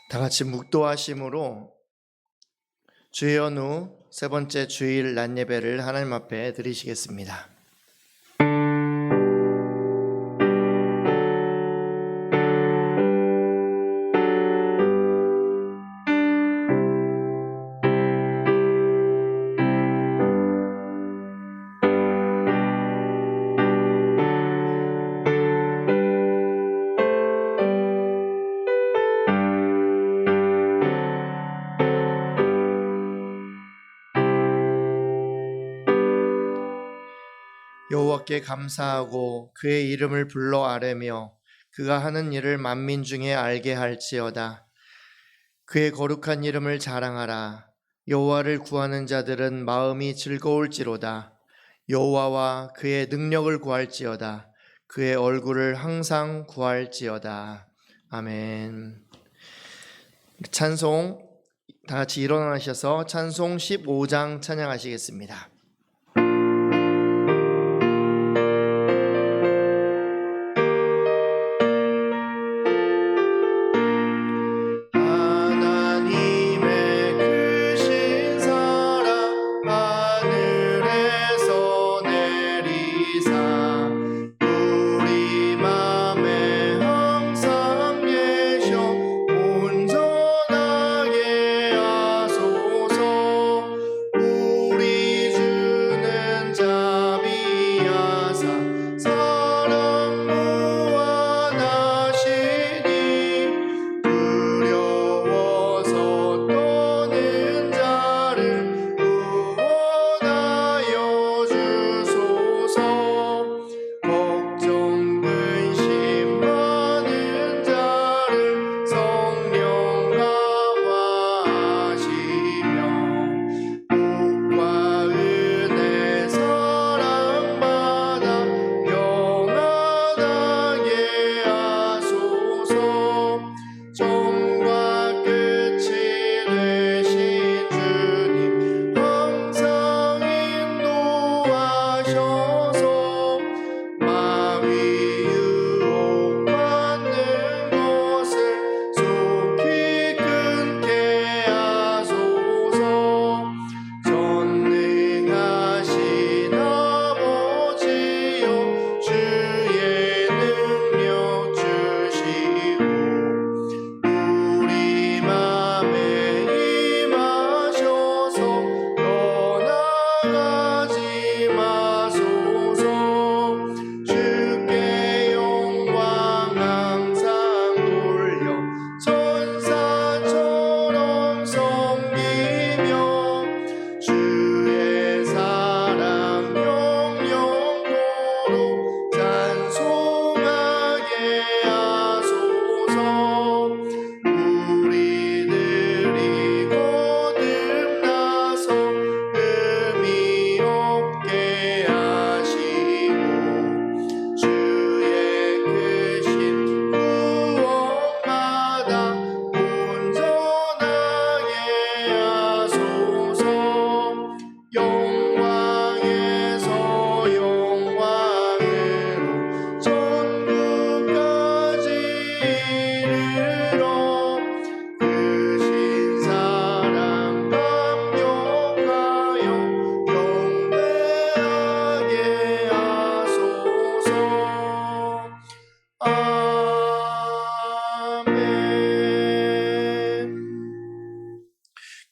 다 같이 묵도하심으로 주의 연후 세 번째 주일 낮 예배를 하나님 앞에 드리시겠습니다. 여호와께 감사하고 그의 이름을 불러 아뢰며 그가 하는 일을 만민 중에 알게 할지어다. 그의 거룩한 이름을 자랑하라. 여호와를 구하는 자들은 마음이 즐거울지로다. 여호와와 그의 능력을 구할지어다. 그의 얼굴을 항상 구할지어다. 아멘. 찬송 다 같이 일어나셔서 찬송 15장 찬양하시겠습니다.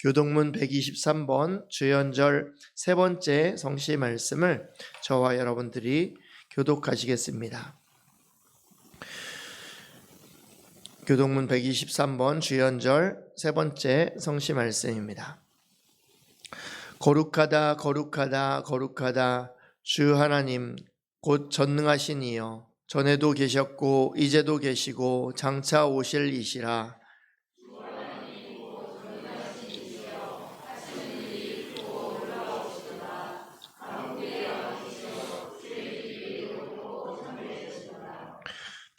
교동문 123번 주연절 세 번째 성시 말씀을 저와 여러분들이 교독하시겠습니다. 교동문 123번 주연절 세 번째 성시 말씀입니다. 거룩하다 거룩하다 거룩하다 주 하나님 곧 전능하신 이여 전에도 계셨고 이제도 계시고 장차 오실 이시라.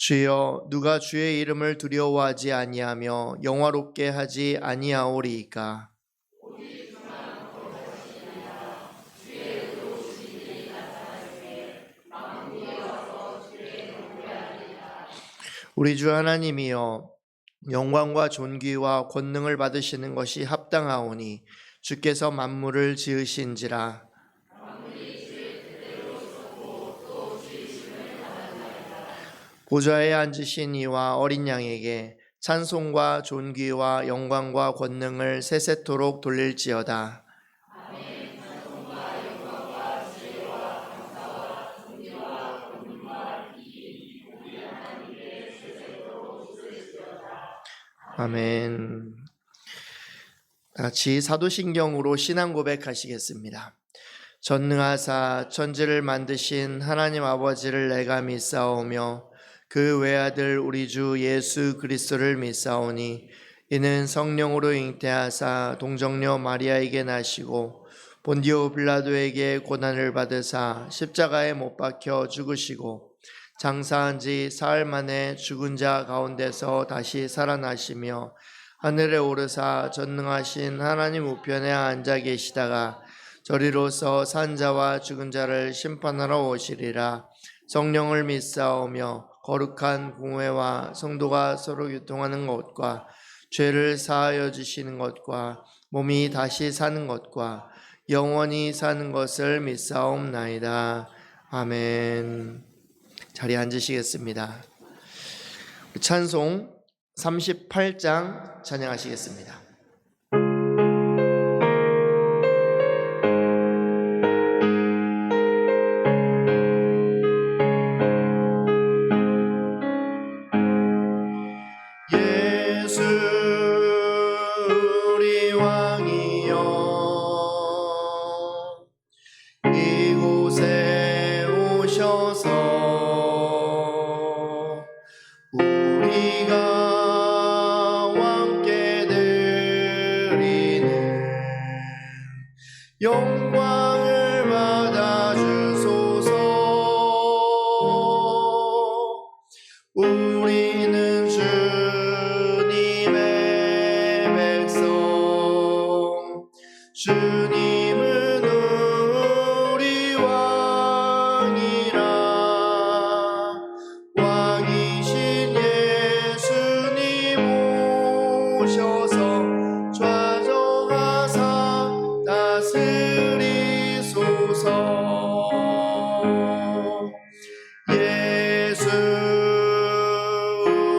주여 누가 주의 이름을 두려워하지 아니하며 영화롭게 하지 아니하오리이까. 우리 주 하나님이여, 영광과 존귀와 권능을 받으시는 것이 합당하오니 주께서 만물을 지으신지라. 보좌에 앉으신 이와 어린 양에게 찬송과 존귀와 영광과 권능을 세세토록 돌릴지어다. 아멘. 같이 사도신경으로 신앙 고백하시겠습니다. 전능하사 천지를 만드신 하나님 아버지를 내가 믿사오며 그 외아들 우리 주 예수 그리스도를 믿사오니 이는 성령으로 잉태하사 동정녀 마리아에게 나시고 본디오 빌라도에게 고난을 받으사 십자가에 못 박혀 죽으시고 장사한 지 사흘 만에 죽은 자 가운데서 다시 살아나시며 하늘에 오르사 전능하신 하나님 우편에 앉아 계시다가 저리로서 산 자와 죽은 자를 심판하러 오시리라. 성령을 믿사오며 거룩한 공회와 성도가 서로 교통하는 것과 죄를 사하여 주시는 것과 몸이 다시 사는 것과 영원히 사는 것을 믿사옵나이다. 아멘. 자리에 앉으시겠습니다. 찬송 38장 찬양하시겠습니다. 예수 우리 왕이여, 이곳에 오셔서 우리가 함께 드리는 영광을 받아주소서. 우리는 주님의 백성, 주님은 우리 왕이라. 왕이신 예수님 오셔서 좌정하사 다스리소서. 예수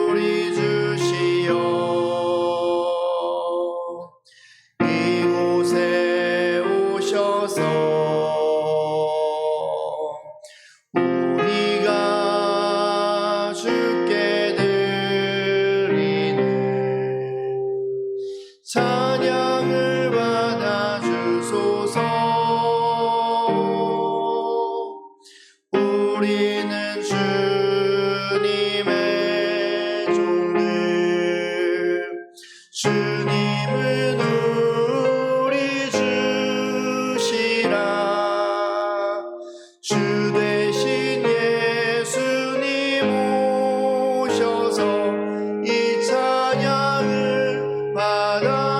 우리 주시여, 이곳에 오셔서 우리가 주께 드리는 찬양을 받아주소서. 우리는 주님의 종들, 주님은 우리 주시라. 주 대신 예수님 오셔서 이 찬양을 받아주소서.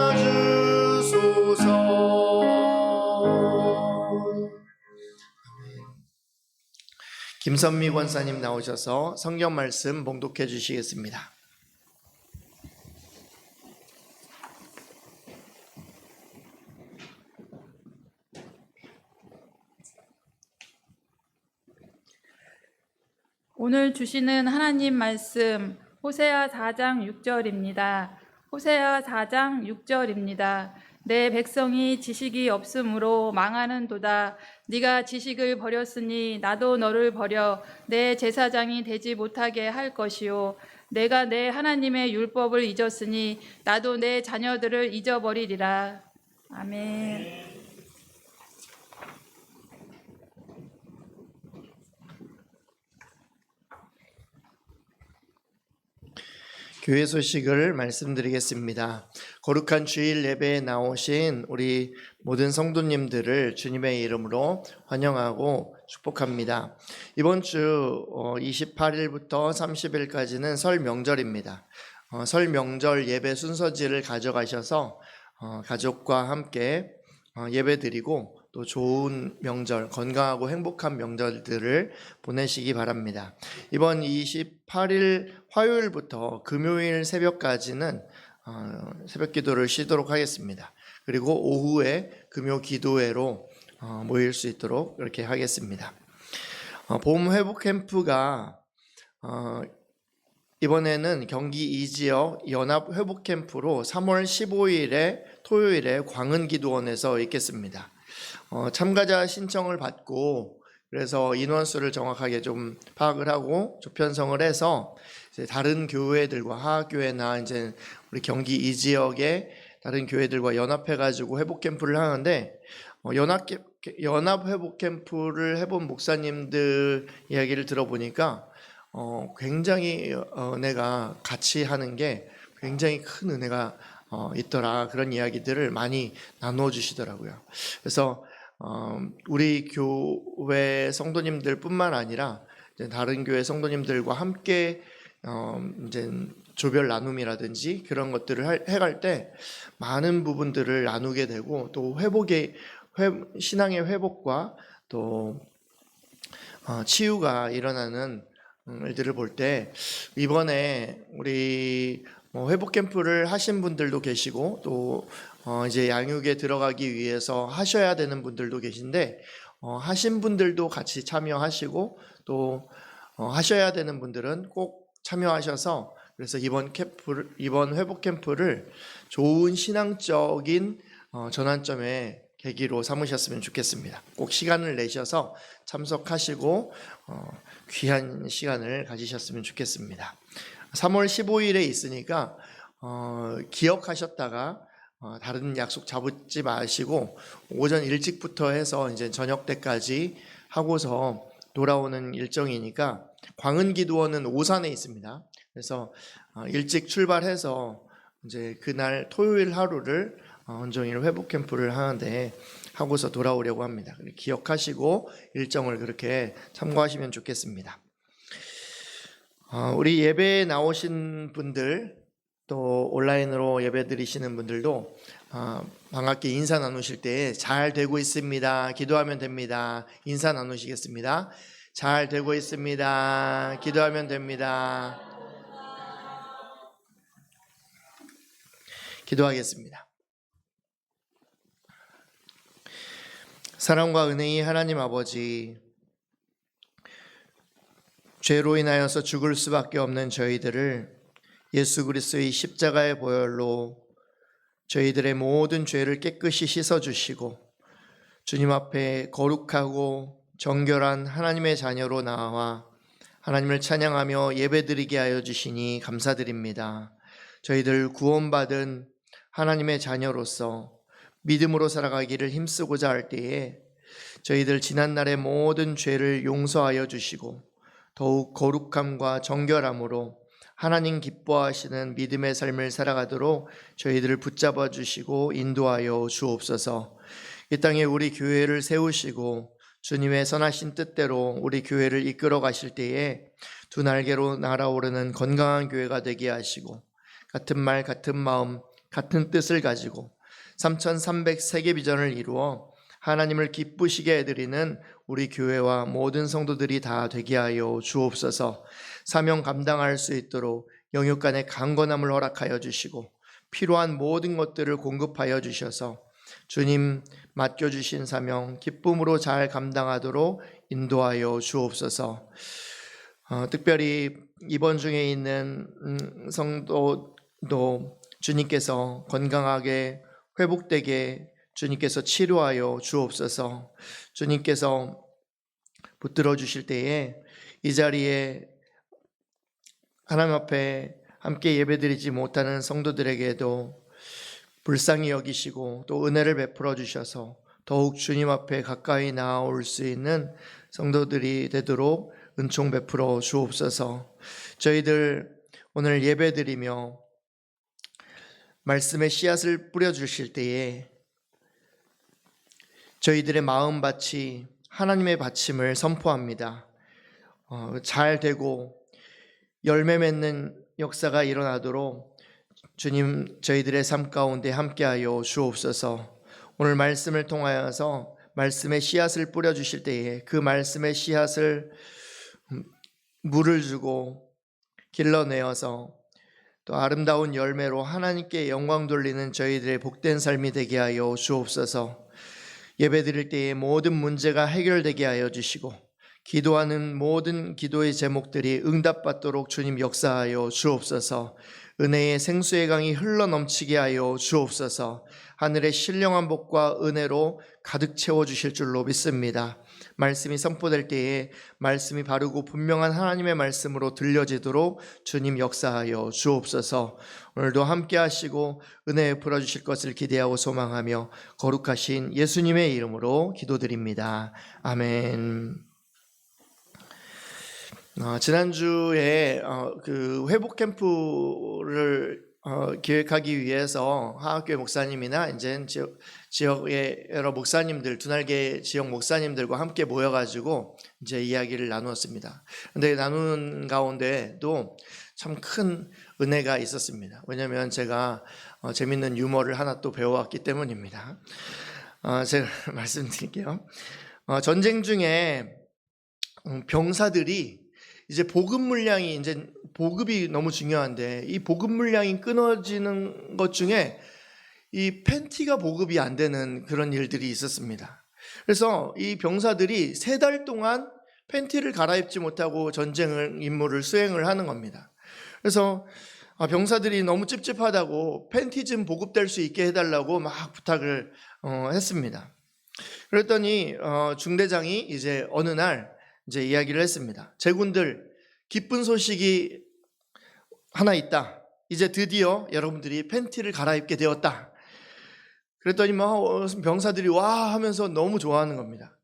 김선미 권사님 나오셔서 성경 말씀 봉독해 주시겠습니다. 오늘 주시는 하나님 말씀 호세아 4장 6절입니다. 호세아 4장 6절입니다. 내 백성이 지식이 없으므로 망하는도다. 네가 지식을 버렸으니 나도 너를 버려 내 제사장이 되지 못하게 할 것이요. 내가 내 하나님의 율법을 잊었으니 나도 내 자녀들을 잊어버리리라. 아멘. 교회 소식을 말씀드리겠습니다. 거룩한 주일 예배에 나오신 우리 모든 성도님들을 주님의 이름으로 환영하고 축복합니다. 이번 주 28일부터 30일까지는 설 명절입니다. 설 명절 예배 순서지를 가져가셔서 가족과 함께 예배 드리고 또 좋은 명절, 건강하고 행복한 명절들을 보내시기 바랍니다. 이번 28일 화요일부터 금요일 새벽까지는 새벽 기도를 쉬도록 하겠습니다. 그리고 오후에 금요 기도회로 모일 수 있도록 그렇게 하겠습니다. 봄 회복 캠프가 이번에는 경기 이지역 연합 회복 캠프로 3월 15일에 토요일에 광은기도원에서 있겠습니다. 참가자 신청을 받고 그래서 인원수를 정확하게 좀 파악을 하고 조편성을 해서 이제 다른 교회들과 하학교회나 이제 우리 경기 이 지역의 다른 교회들과 연합해가지고 회복 캠프를 하는데 연합 회복 캠프를 해본 목사님들 이야기를 들어보니까 굉장히 은혜가 같이 하는 게 굉장히 큰 은혜가 있더라, 그런 이야기들을 많이 나누어 주시더라고요. 그래서 우리 교회 성도님들뿐만 아니라 이제 다른 교회 성도님들과 함께 이제 조별 나눔이라든지 그런 것들을 해갈 때 많은 부분들을 나누게 되고 또 신앙의 회복과 또 치유가 일어나는 일들을 볼 때 이번에 우리 회복 캠프를 하신 분들도 계시고 또 이제 양육에 들어가기 위해서 하셔야 되는 분들도 계신데 하신 분들도 같이 참여하시고 또 하셔야 되는 분들은 꼭 참여하셔서 그래서 이번 회복 캠프를 좋은 신앙적인 전환점의 계기로 삼으셨으면 좋겠습니다. 꼭 시간을 내셔서 참석하시고 귀한 시간을 가지셨으면 좋겠습니다. 3월 15일에 있으니까 기억하셨다가 다른 약속 잡지 마시고 오전 일찍부터 해서 이제 저녁 때까지 하고서 돌아오는 일정이니까 광은기도원은 오산에 있습니다. 그래서 일찍 출발해서 이제 그날 토요일 하루를 온종일 회복 캠프를 하는데 하고서 돌아오려고 합니다. 기억하시고 일정을 그렇게 참고하시면 좋겠습니다. 우리 예배에 나오신 분들 또 온라인으로 예배 드리시는 분들도 반갑게 인사 나누실 때 잘 되고 있습니다. 기도하면 됩니다. 인사 나누시겠습니다. 잘 되고 있습니다. 기도하면 됩니다. 기도하겠습니다. 사랑과 은혜의 하나님 아버지, 죄로 인하여서 죽을 수밖에 없는 저희들을 예수 그리스도의 십자가의 보혈로 저희들의 모든 죄를 깨끗이 씻어주시고 주님 앞에 거룩하고 정결한 하나님의 자녀로 나와 하나님을 찬양하며 예배드리게 하여 주시니 감사드립니다. 저희들 구원받은 하나님의 자녀로서 믿음으로 살아가기를 힘쓰고자 할 때에 저희들 지난날의 모든 죄를 용서하여 주시고 더욱 거룩함과 정결함으로 하나님 기뻐하시는 믿음의 삶을 살아가도록 저희들을 붙잡아 주시고 인도하여 주옵소서. 이 땅에 우리 교회를 세우시고 주님의 선하신 뜻대로 우리 교회를 이끌어 가실 때에 두 날개로 날아오르는 건강한 교회가 되게 하시고 같은 말 같은 마음 같은 뜻을 가지고 3300세계 비전을 이루어 하나님을 기쁘시게 해드리는 우리 교회와 모든 성도들이 다 되게 하여 주옵소서. 사명 감당할 수 있도록 영육 간의 강건함을 허락하여 주시고 필요한 모든 것들을 공급하여 주셔서 주님 맡겨주신 사명 기쁨으로 잘 감당하도록 인도하여 주옵소서. 특별히 입원 중에 있는 성도도 주님께서 건강하게 회복되게 주님께서 치료하여 주옵소서. 주님께서 붙들어 주실 때에 이 자리에 하나님 앞에 함께 예배드리지 못하는 성도들에게도 불쌍히 여기시고 또 은혜를 베풀어 주셔서 더욱 주님 앞에 가까이 나아올 수 있는 성도들이 되도록 은총 베풀어 주옵소서. 저희들 오늘 예배드리며 말씀의 씨앗을 뿌려 주실 때에 저희들의 마음밭이 하나님의 받침을 선포합니다. 잘 되고 열매 맺는 역사가 일어나도록 주님 저희들의 삶 가운데 함께하여 주옵소서. 오늘 말씀을 통하여서 말씀의 씨앗을 뿌려주실 때에 그 말씀의 씨앗을 물을 주고 길러내어서 또 아름다운 열매로 하나님께 영광 돌리는 저희들의 복된 삶이 되게 하여 주옵소서. 예배드릴 때에 모든 문제가 해결되게 하여 주시고 기도하는 모든 기도의 제목들이 응답받도록 주님 역사하여 주옵소서. 은혜의 생수의 강이 흘러넘치게 하여 주옵소서. 하늘의 신령한 복과 은혜로 가득 채워주실 줄로 믿습니다. 말씀이 선포될 때에 말씀이 바르고 분명한 하나님의 말씀으로 들려지도록 주님 역사하여 주옵소서. 오늘도 함께 하시고 은혜 풀어주실 것을 기대하고 소망하며 거룩하신 예수님의 이름으로 기도드립니다. 아멘. 지난주에 그 회복 캠프를 기획하기 위해서 하학교회 목사님이나 이제 지역의 여러 목사님들, 두날개 지역 목사님들과 함께 모여가지고 이제 이야기를 나누었습니다. 근데 나누는 가운데도 참 큰 은혜가 있었습니다. 왜냐하면 제가 재밌는 유머를 하나 또 배워왔기 때문입니다. 제가 말씀드릴게요. 전쟁 중에 병사들이 이제 보급 물량이 이제 보급이 너무 중요한데 이 보급 물량이 끊어지는 것 중에 이 팬티가 보급이 안 되는 그런 일들이 있었습니다. 그래서 이 병사들이 3달 동안 팬티를 갈아입지 못하고 전쟁 임무를 수행을 하는 겁니다. 그래서 병사들이 너무 찝찝하다고 팬티 좀 보급될 수 있게 해달라고 막 부탁을 했습니다. 그랬더니 중대장이 이제 어느 날 이제 이야기를 했습니다. 제군들, 기쁜 소식이 하나 있다. 이제 드디어 여러분들이 팬티를 갈아입게 되었다. 그랬더니 병사들이 와 하면서 너무 좋아하는 겁니다.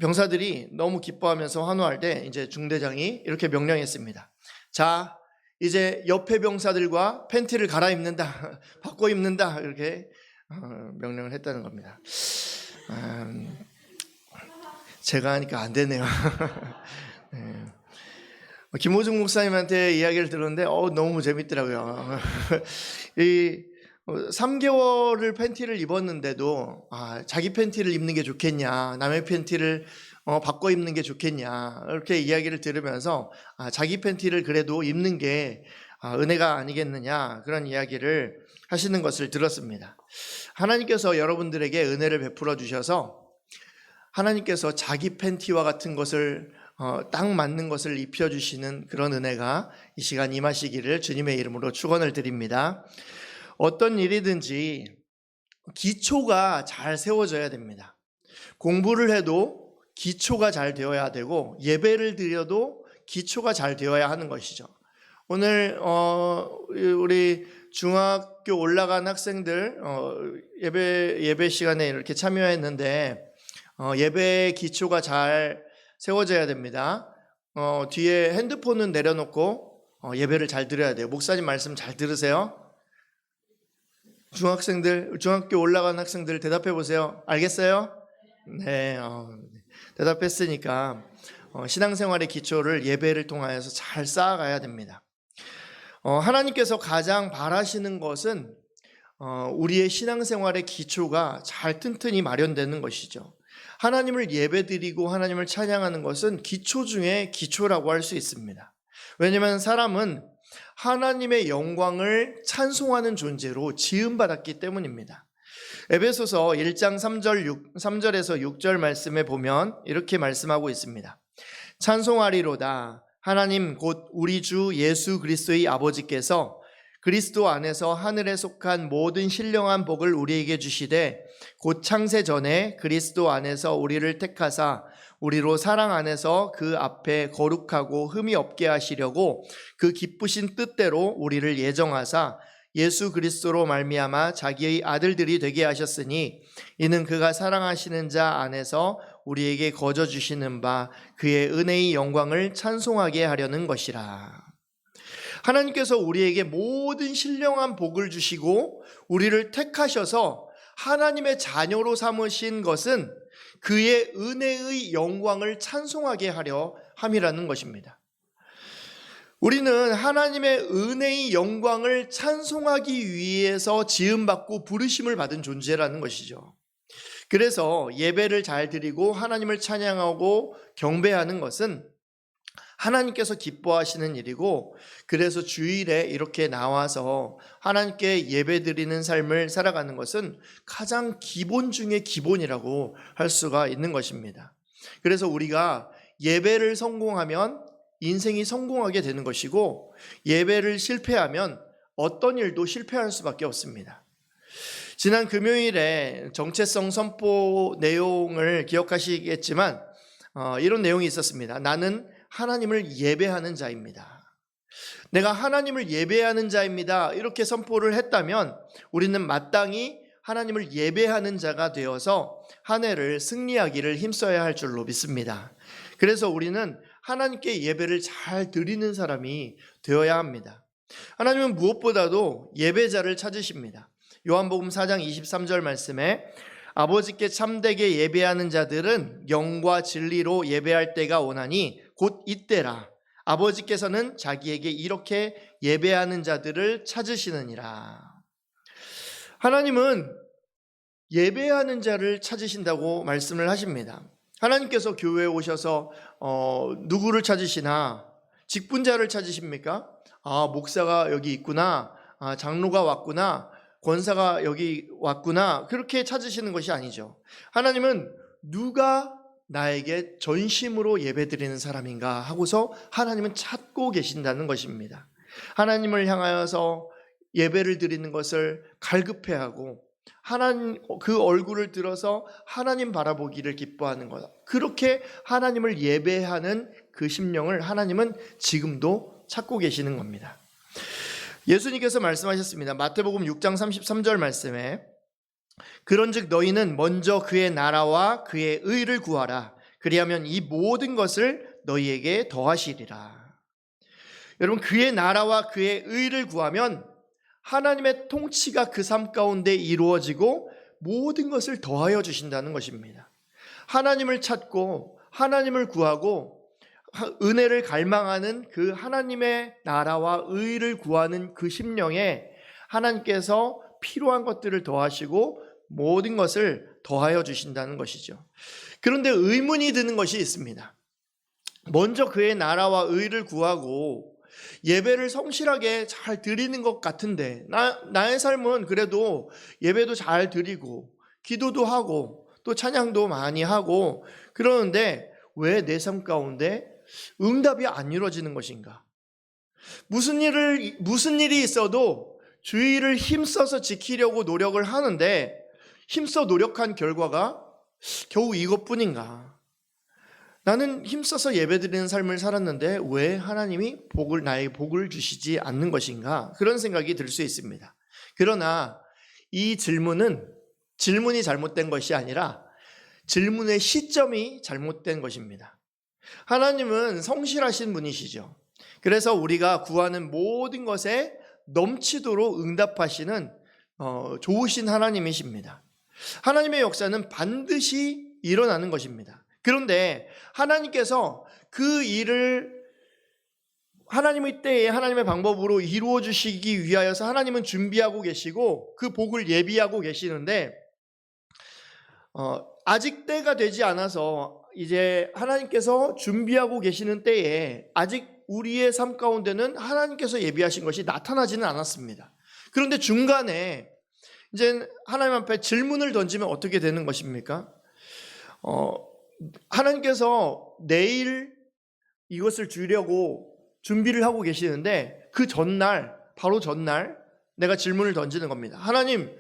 병사들이 너무 기뻐하면서 환호할 때 이제 중대장이 이렇게 명령했습니다. 자, 이제 옆에 병사들과 팬티를 갈아입는다, 바꿔 입는다 이렇게 명령을 했다는 겁니다. 제가 하니까 안 되네요. 네. 김호중 목사님한테 이야기를 들었는데 너무 재밌더라고요. 이 3개월을 팬티를 입었는데도 자기 팬티를 입는 게 좋겠냐, 남의 팬티를 바꿔 입는 게 좋겠냐 이렇게 이야기를 들으면서 자기 팬티를 그래도 입는 게 은혜가 아니겠느냐 그런 이야기를 하시는 것을 들었습니다. 하나님께서 여러분들에게 은혜를 베풀어 주셔서 하나님께서 자기 팬티와 같은 것을 딱 맞는 것을 입혀주시는 그런 은혜가 이 시간 임하시기를 주님의 이름으로 축원을 드립니다. 어떤 일이든지 기초가 잘 세워져야 됩니다. 공부를 해도 기초가 잘 되어야 되고 예배를 드려도 기초가 잘 되어야 하는 것이죠. 오늘 우리 중학교 올라간 학생들 예배 시간에 이렇게 참여했는데 예배의 기초가 잘 세워져야 됩니다. 뒤에 핸드폰은 내려놓고 예배를 잘 드려야 돼요. 목사님 말씀 잘 들으세요. 중학교 올라간 학생들 대답해 보세요. 알겠어요? 네, 대답했으니까 신앙생활의 기초를 예배를 통하여서 잘 쌓아가야 됩니다. 하나님께서 가장 바라시는 것은 우리의 신앙생활의 기초가 잘 튼튼히 마련되는 것이죠. 하나님을 예배드리고 하나님을 찬양하는 것은 기초 중에 기초라고 할 수 있습니다. 왜냐하면 사람은 하나님의 영광을 찬송하는 존재로 지음받았기 때문입니다. 에베소서 1장 3절에서 6절 말씀에 보면 이렇게 말씀하고 있습니다. 찬송하리로다 하나님 곧 우리 주 예수 그리스도의 아버지께서 그리스도 안에서 하늘에 속한 모든 신령한 복을 우리에게 주시되 곧 창세 전에 그리스도 안에서 우리를 택하사 우리로 사랑 안에서 그 앞에 거룩하고 흠이 없게 하시려고 그 기쁘신 뜻대로 우리를 예정하사 예수 그리스도로 말미암아 자기의 아들들이 되게 하셨으니 이는 그가 사랑하시는 자 안에서 우리에게 거저 주시는 바 그의 은혜의 영광을 찬송하게 하려는 것이라. 하나님께서 우리에게 모든 신령한 복을 주시고 우리를 택하셔서 하나님의 자녀로 삼으신 것은 그의 은혜의 영광을 찬송하게 하려 함이라는 것입니다. 우리는 하나님의 은혜의 영광을 찬송하기 위해서 지음받고 부르심을 받은 존재라는 것이죠. 그래서 예배를 잘 드리고 하나님을 찬양하고 경배하는 것은 하나님께서 기뻐하시는 일이고, 그래서 주일에 이렇게 나와서 하나님께 예배드리는 삶을 살아가는 것은 가장 기본 중에 기본이라고 할 수가 있는 것입니다. 그래서 우리가 예배를 성공하면 인생이 성공하게 되는 것이고, 예배를 실패하면 어떤 일도 실패할 수밖에 없습니다. 지난 금요일에 정체성 선포 내용을 기억하시겠지만 이런 내용이 있었습니다. 나는 하나님을 예배하는 자입니다. 내가 하나님을 예배하는 자입니다. 이렇게 선포를 했다면 우리는 마땅히 하나님을 예배하는 자가 되어서 한 해를 승리하기를 힘써야 할 줄로 믿습니다. 그래서 우리는 하나님께 예배를 잘 드리는 사람이 되어야 합니다. 하나님은 무엇보다도 예배자를 찾으십니다. 요한복음 4장 23절 말씀에 아버지께 참되게 예배하는 자들은 영과 진리로 예배할 때가 오나니 곧 이때라. 아버지께서는 자기에게 이렇게 예배하는 자들을 찾으시느니라. 하나님은 예배하는 자를 찾으신다고 말씀을 하십니다. 하나님께서 교회에 오셔서 누구를 찾으시나? 직분자를 찾으십니까? 목사가 여기 있구나, 장로가 왔구나, 권사가 여기 왔구나, 그렇게 찾으시는 것이 아니죠. 하나님은 누가 나에게 전심으로 예배드리는 사람인가 하고서 하나님은 찾고 계신다는 것입니다. 하나님을 향하여서 예배를 드리는 것을 갈급해하고 하나님 그 얼굴을 들어서 하나님 바라보기를 기뻐하는 것, 그렇게 하나님을 예배하는 그 심령을 하나님은 지금도 찾고 계시는 겁니다. 예수님께서 말씀하셨습니다. 마태복음 6장 33절 말씀에 그런즉 너희는 먼저 그의 나라와 그의 의를 구하라. 그리하면 이 모든 것을 너희에게 더하시리라. 여러분, 그의 나라와 그의 의를 구하면 하나님의 통치가 그 삶 가운데 이루어지고 모든 것을 더하여 주신다는 것입니다. 하나님을 찾고 하나님을 구하고 은혜를 갈망하는 그 하나님의 나라와 의를 구하는 그 심령에 하나님께서 필요한 것들을 더하시고 모든 것을 더하여 주신다는 것이죠. 그런데 의문이 드는 것이 있습니다. 먼저 그의 나라와 의를 구하고 예배를 성실하게 잘 드리는 것 같은데 나의 삶은 그래도 예배도 잘 드리고 기도도 하고 또 찬양도 많이 하고 그러는데 왜 내 삶 가운데 응답이 안 이루어지는 것인가? 무슨 일이 있어도 주의를 힘써서 지키려고 노력을 하는데 힘써 노력한 결과가 겨우 이것뿐인가? 나는 힘써서 예배드리는 삶을 살았는데 왜 하나님이 나에게 복을 주시지 않는 것인가? 그런 생각이 들 수 있습니다. 그러나 이 질문이 잘못된 것이 아니라 질문의 시점이 잘못된 것입니다. 하나님은 성실하신 분이시죠. 그래서 우리가 구하는 모든 것에 넘치도록 응답하시는 좋으신 하나님이십니다. 하나님의 역사는 반드시 일어나는 것입니다. 그런데 하나님께서 그 일을 하나님의 때에 하나님의 방법으로 이루어 주시기 위하여서 하나님은 준비하고 계시고 그 복을 예비하고 계시는데 아직 때가 되지 않아서 이제 하나님께서 준비하고 계시는 때에 아직 우리의 삶 가운데는 하나님께서 예비하신 것이 나타나지는 않았습니다. 그런데 중간에 이제 하나님 앞에 질문을 던지면 어떻게 되는 것입니까? 하나님께서 내일 이것을 주려고 준비를 하고 계시는데 그 전날, 바로 전날 내가 질문을 던지는 겁니다. 하나님,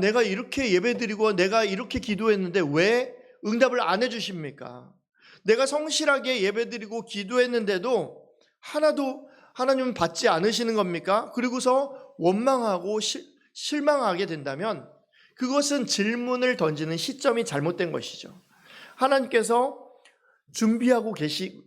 내가 이렇게 예배드리고 내가 이렇게 기도했는데 왜 응답을 안 해주십니까? 내가 성실하게 예배드리고 기도했는데도 하나도 하나님은 받지 않으시는 겁니까? 그리고서 원망하고 실망하게 된다면 그것은 질문을 던지는 시점이 잘못된 것이죠. 하나님께서 준비하고 계신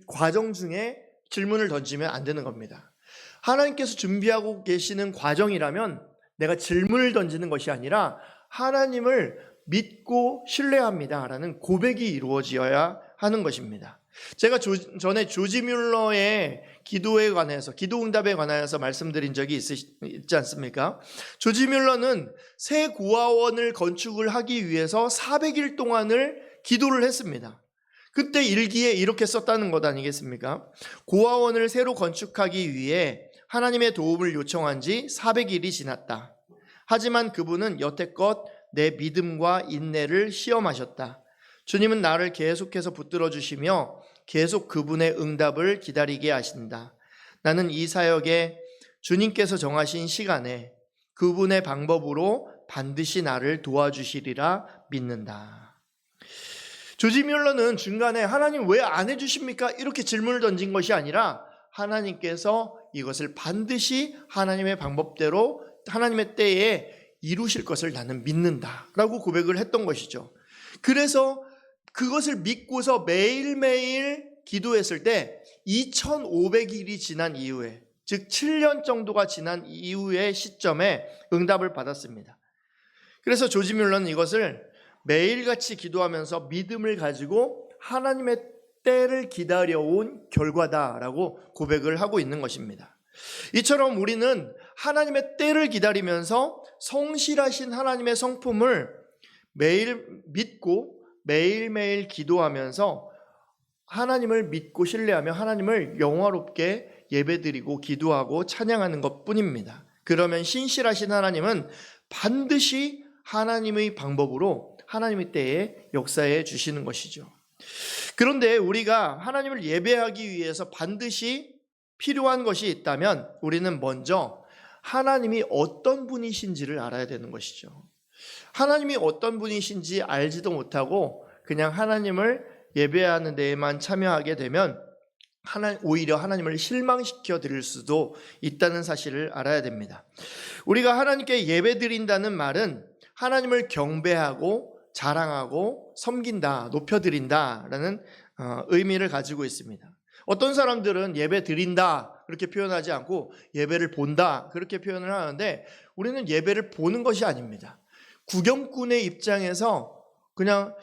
과정 중에 질문을 던지면 안 되는 겁니다. 하나님께서 준비하고 계시는 과정이라면 내가 질문을 던지는 것이 아니라 하나님을 믿고 신뢰합니다라는 고백이 이루어져야 하는 것입니다. 제가 전에 조지 뮬러의 기도에 관해서, 기도 응답에 관하여서 말씀드린 적이 있지 않습니까? 조지 뮬러는 새 고아원을 건축을 하기 위해서 400일 동안을 기도를 했습니다. 그때 일기에 이렇게 썼다는 것 아니겠습니까? 고아원을 새로 건축하기 위해 하나님의 도움을 요청한 지 400일이 지났다. 하지만 그분은 여태껏 내 믿음과 인내를 시험하셨다. 주님은 나를 계속해서 붙들어 주시며 계속 그분의 응답을 기다리게 하신다. 나는 이 사역에 주님께서 정하신 시간에 그분의 방법으로 반드시 나를 도와주시리라 믿는다. 조지 뮬러는 중간에 하나님 왜 안 해주십니까? 이렇게 질문을 던진 것이 아니라 하나님께서 이것을 반드시 하나님의 방법대로 하나님의 때에 이루실 것을 나는 믿는다 라고 고백을 했던 것이죠. 그래서 그것을 믿고서 매일매일 기도했을 때 2500일이 지난 이후에, 즉 7년 정도가 지난 이후의 시점에 응답을 받았습니다. 그래서 조지 뮬러는 이것을 매일같이 기도하면서 믿음을 가지고 하나님의 때를 기다려온 결과다라고 고백을 하고 있는 것입니다. 이처럼 우리는 하나님의 때를 기다리면서 성실하신 하나님의 성품을 매일 믿고 매일매일 기도하면서 하나님을 믿고 신뢰하며 하나님을 영화롭게 예배드리고 기도하고 찬양하는 것뿐입니다. 그러면 신실하신 하나님은 반드시 하나님의 방법으로 하나님의 때에 역사해 주시는 것이죠. 그런데 우리가 하나님을 예배하기 위해서 반드시 필요한 것이 있다면 우리는 먼저 하나님이 어떤 분이신지를 알아야 되는 것이죠. 하나님이 어떤 분이신지 알지도 못하고 그냥 하나님을 예배하는 데에만 참여하게 되면 오히려 하나님을 실망시켜 드릴 수도 있다는 사실을 알아야 됩니다. 우리가 하나님께 예배드린다는 말은 하나님을 경배하고 자랑하고 섬긴다, 높여드린다라는 의미를 가지고 있습니다. 어떤 사람들은 예배 드린다 그렇게 표현하지 않고 예배를 본다 그렇게 표현을 하는데 우리는 예배를 보는 것이 아닙니다. 구경꾼의 입장에서 그냥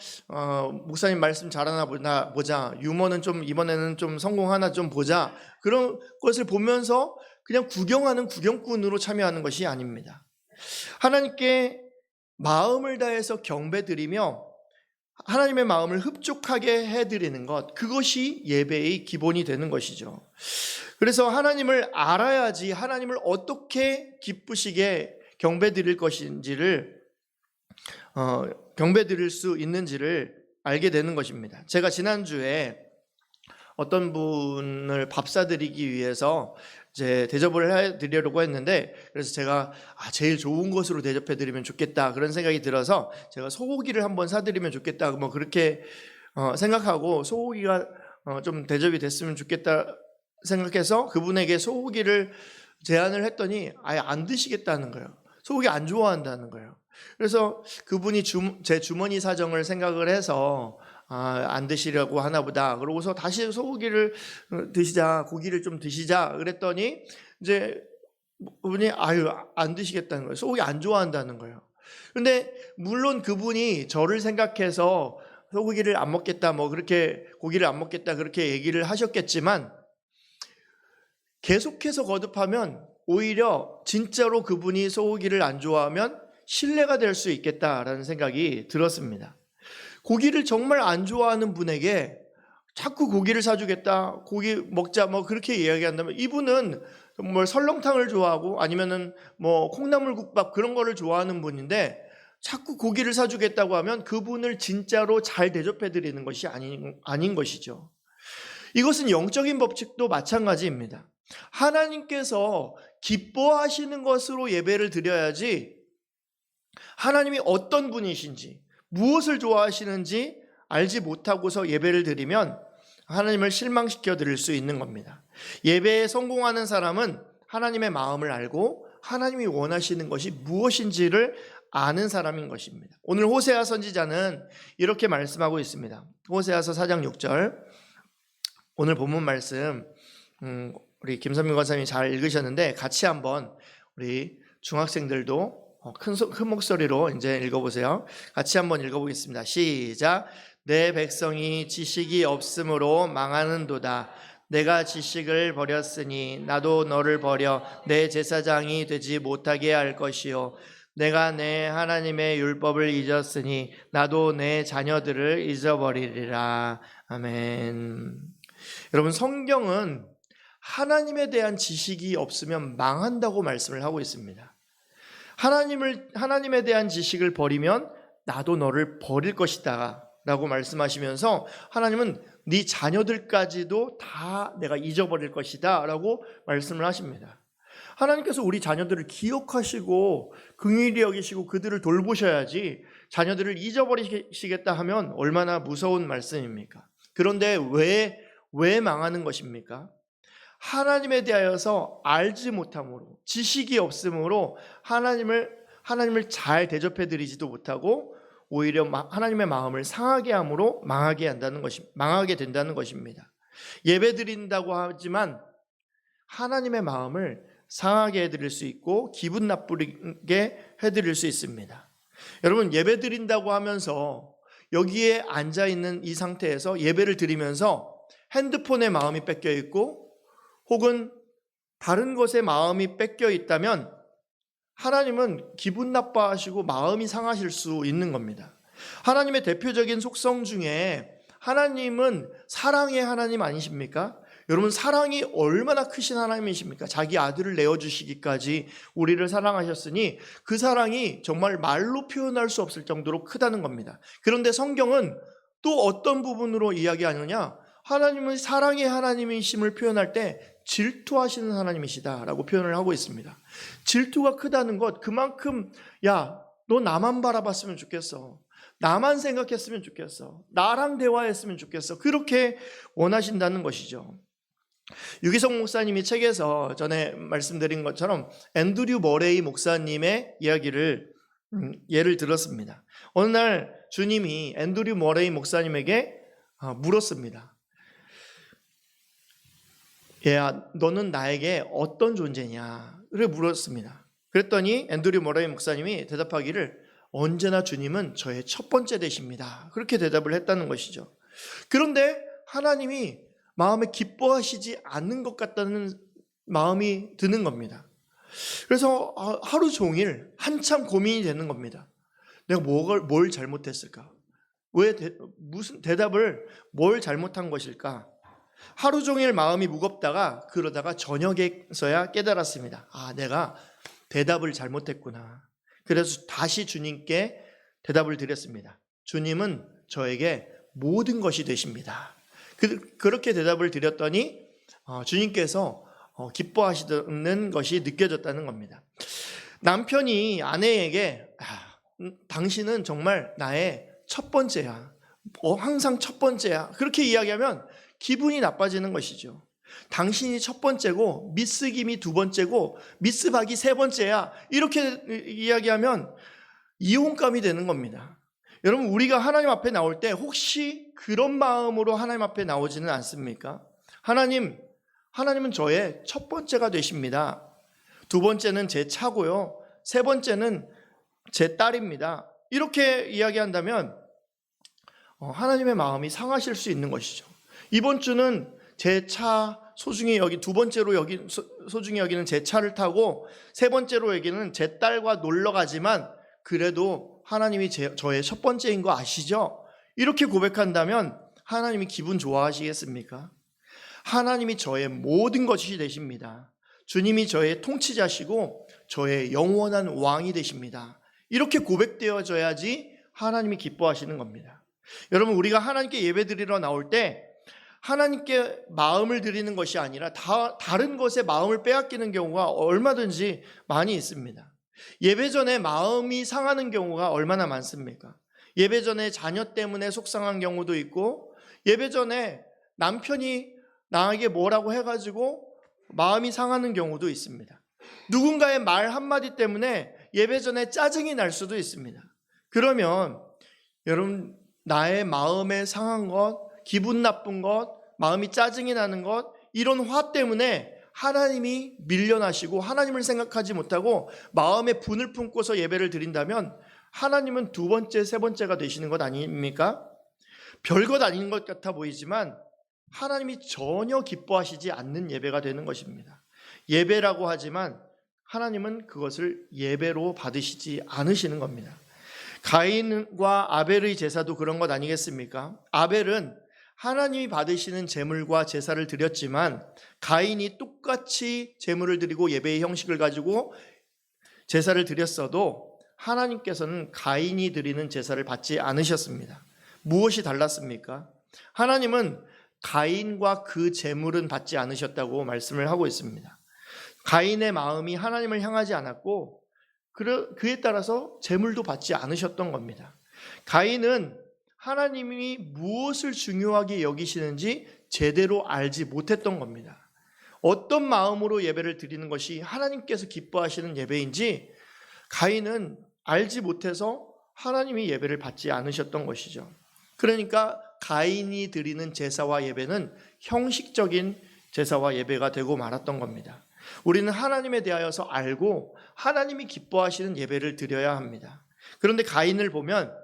목사님 말씀 잘하나 보자, 유머는 좀 이번에는 좀 성공하나 좀 보자, 그런 것을 보면서 그냥 구경하는 구경꾼으로 참여하는 것이 아닙니다. 하나님께 마음을 다해서 경배드리며 하나님의 마음을 흡족하게 해드리는 것, 그것이 예배의 기본이 되는 것이죠. 그래서 하나님을 알아야지 하나님을 어떻게 기쁘시게 경배드릴 것인지를 경배드릴 수 있는지를 알게 되는 것입니다. 제가 지난주에 어떤 분을 밥 사드리기 위해서 이제 대접을 해드리려고 했는데, 그래서 제가 제일 좋은 것으로 대접해드리면 좋겠다 그런 생각이 들어서 제가 소고기를 한번 사드리면 좋겠다 뭐 그렇게 생각하고 소고기가 좀 대접이 됐으면 좋겠다 생각해서 그분에게 소고기를 제안을 했더니 아예 안 드시겠다는 거예요. 소고기 안 좋아한다는 거예요. 그래서 그분이 제 주머니 사정을 생각을 해서 안 드시려고 하나 보다 그러고서 다시 소고기를 드시자, 고기를 좀 드시자 그랬더니 이제 그분이 안 드시겠다는 거예요. 소고기 안 좋아한다는 거예요. 근데 물론 그분이 저를 생각해서 소고기를 안 먹겠다 뭐 그렇게 고기를 안 먹겠다 그렇게 얘기를 하셨겠지만 계속해서 거듭하면 오히려 진짜로 그분이 소고기를 안 좋아하면 신뢰가 될 수 있겠다라는 생각이 들었습니다. 고기를 정말 안 좋아하는 분에게 자꾸 고기를 사주겠다, 고기 먹자 뭐 그렇게 이야기한다면 이분은 정말 설렁탕을 좋아하고 아니면은 뭐 콩나물국밥 그런 거를 좋아하는 분인데 자꾸 고기를 사주겠다고 하면 그분을 진짜로 잘 대접해 드리는 것이 아닌 것이죠. 이것은 영적인 법칙도 마찬가지입니다. 하나님께서 기뻐하시는 것으로 예배를 드려야지 하나님이 어떤 분이신지 무엇을 좋아하시는지 알지 못하고서 예배를 드리면 하나님을 실망시켜 드릴 수 있는 겁니다. 예배에 성공하는 사람은 하나님의 마음을 알고 하나님이 원하시는 것이 무엇인지를 아는 사람인 것입니다. 오늘 호세아 선지자는 이렇게 말씀하고 있습니다. 호세아서 4장 6절 오늘 본문 말씀 우리 김선민 권사님이 잘 읽으셨는데 같이 한번 우리 중학생들도 큰 목소리로 이제 읽어보세요. 같이 한번 읽어보겠습니다. 시작. 내 백성이 지식이 없으므로 망하는도다. 내가 지식을 버렸으니 나도 너를 버려 내 제사장이 되지 못하게 할 것이요. 내가 내 하나님의 율법을 잊었으니 나도 내 자녀들을 잊어버리리라. 아멘. 여러분, 성경은 하나님에 대한 지식이 없으면 망한다고 말씀을 하고 있습니다. 하나님에 대한 지식을 버리면 나도 너를 버릴 것이다 라고 말씀하시면서 하나님은 네 자녀들까지도 다 내가 잊어버릴 것이다 라고 말씀을 하십니다. 하나님께서 우리 자녀들을 기억하시고 긍휼히 여기시고 그들을 돌보셔야지 자녀들을 잊어버리시겠다 하면 얼마나 무서운 말씀입니까? 그런데 왜 망하는 것입니까? 하나님에 대하여서 알지 못함으로, 지식이 없으므로 하나님을 잘 대접해 드리지도 못하고 오히려 하나님의 마음을 상하게 함으로 망하게 된다는 것입니다. 예배 드린다고 하지만 하나님의 마음을 상하게 해드릴 수 있고 기분 나쁘게 해드릴 수 있습니다. 여러분, 예배 드린다고 하면서 여기에 앉아 있는 이 상태에서 예배를 드리면서 핸드폰에 마음이 뺏겨 있고 혹은 다른 것에 마음이 뺏겨 있다면 하나님은 기분 나빠하시고 마음이 상하실 수 있는 겁니다. 하나님의 대표적인 속성 중에 하나님은 사랑의 하나님 아니십니까? 여러분, 사랑이 얼마나 크신 하나님이십니까? 자기 아들을 내어주시기까지 우리를 사랑하셨으니 그 사랑이 정말 말로 표현할 수 없을 정도로 크다는 겁니다. 그런데 성경은 또 어떤 부분으로 이야기하느냐? 하나님은 사랑의 하나님이심을 표현할 때 질투하시는 하나님이시다라고 표현을 하고 있습니다. 질투가 크다는 것, 그만큼 야, 너 나만 바라봤으면 좋겠어. 나만 생각했으면 좋겠어. 나랑 대화했으면 좋겠어. 그렇게 원하신다는 것이죠. 유기성 목사님이 책에서 전에 말씀드린 것처럼 앤드류 머레이 목사님의 예를 들었습니다. 어느 날 주님이 앤드류 머레이 목사님에게 물었습니다. 얘야, 너는 나에게 어떤 존재냐?를 물었습니다. 그랬더니 앤드류 머레이 목사님이 대답하기를 언제나 주님은 저의 첫 번째 되십니다. 그렇게 대답을 했다는 것이죠. 그런데 하나님이 마음에 기뻐하시지 않는 것 같다는 마음이 드는 겁니다. 그래서 하루 종일 한참 고민이 되는 겁니다. 내가 뭘 잘못했을까? 무슨 대답을 뭘 잘못한 것일까? 하루 종일 마음이 무겁다가 그러다가 저녁에서야 깨달았습니다. 내가 대답을 잘못했구나. 그래서 다시 주님께 대답을 드렸습니다. 주님은 저에게 모든 것이 되십니다. 그렇게 대답을 드렸더니 주님께서 기뻐하시는 것이 느껴졌다는 겁니다. 남편이 아내에게 당신은 정말 나의 첫 번째야. 항상 첫 번째야. 그렇게 이야기하면 기분이 나빠지는 것이죠. 당신이 첫 번째고 미스 김이 두 번째고 미스 박이 세 번째야. 이렇게 이야기하면 이혼감이 되는 겁니다. 여러분, 우리가 하나님 앞에 나올 때 혹시 그런 마음으로 하나님 앞에 나오지는 않습니까? 하나님은 저의 첫 번째가 되십니다. 두 번째는 제 차고요. 세 번째는 제 딸입니다. 이렇게 이야기한다면 하나님의 마음이 상하실 수 있는 것이죠. 이번 주는 제 차 소중히 소중히 여기는 제 차를 타고 세 번째로 여기는 제 딸과 놀러 가지만 그래도 하나님이 저의 첫 번째인 거 아시죠? 이렇게 고백한다면 하나님이 기분 좋아하시겠습니까? 하나님이 저의 모든 것이 되십니다. 주님이 저의 통치자시고 저의 영원한 왕이 되십니다. 이렇게 고백되어져야지 하나님이 기뻐하시는 겁니다. 여러분, 우리가 하나님께 예배드리러 나올 때 하나님께 마음을 드리는 것이 아니라 다른 것에 마음을 빼앗기는 경우가 얼마든지 많이 있습니다. 예배 전에 마음이 상하는 경우가 얼마나 많습니까? 예배 전에 자녀 때문에 속상한 경우도 있고, 예배 전에 남편이 나에게 뭐라고 해가지고 마음이 상하는 경우도 있습니다. 누군가의 말 한마디 때문에 예배 전에 짜증이 날 수도 있습니다. 그러면 여러분, 나의 마음에 상한 것, 기분 나쁜 것, 마음이 짜증이 나는 것, 이런 화 때문에 하나님이 밀려나시고 하나님을 생각하지 못하고 마음에 분을 품고서 예배를 드린다면 하나님은 두 번째, 세 번째가 되시는 것 아닙니까? 별것 아닌 것 같아 보이지만 하나님이 전혀 기뻐하시지 않는 예배가 되는 것입니다. 예배라고 하지만 하나님은 그것을 예배로 받으시지 않으시는 겁니다. 가인과 아벨의 제사도 그런 것 아니겠습니까? 아벨은 하나님이 받으시는 제물과 제사를 드렸지만 가인이 똑같이 제물을 드리고 예배의 형식을 가지고 제사를 드렸어도 하나님께서는 가인이 드리는 제사를 받지 않으셨습니다. 무엇이 달랐습니까? 하나님은 가인과 그 제물은 받지 않으셨다고 말씀을 하고 있습니다. 가인의 마음이 하나님을 향하지 않았고 그에 따라서 제물도 받지 않으셨던 겁니다. 가인은 하나님이 무엇을 중요하게 여기시는지 제대로 알지 못했던 겁니다. 어떤 마음으로 예배를 드리는 것이 하나님께서 기뻐하시는 예배인지 가인은 알지 못해서 하나님이 예배를 받지 않으셨던 것이죠. 그러니까 가인이 드리는 제사와 예배는 형식적인 제사와 예배가 되고 말았던 겁니다. 우리는 하나님에 대하여서 알고 하나님이 기뻐하시는 예배를 드려야 합니다. 그런데 가인을 보면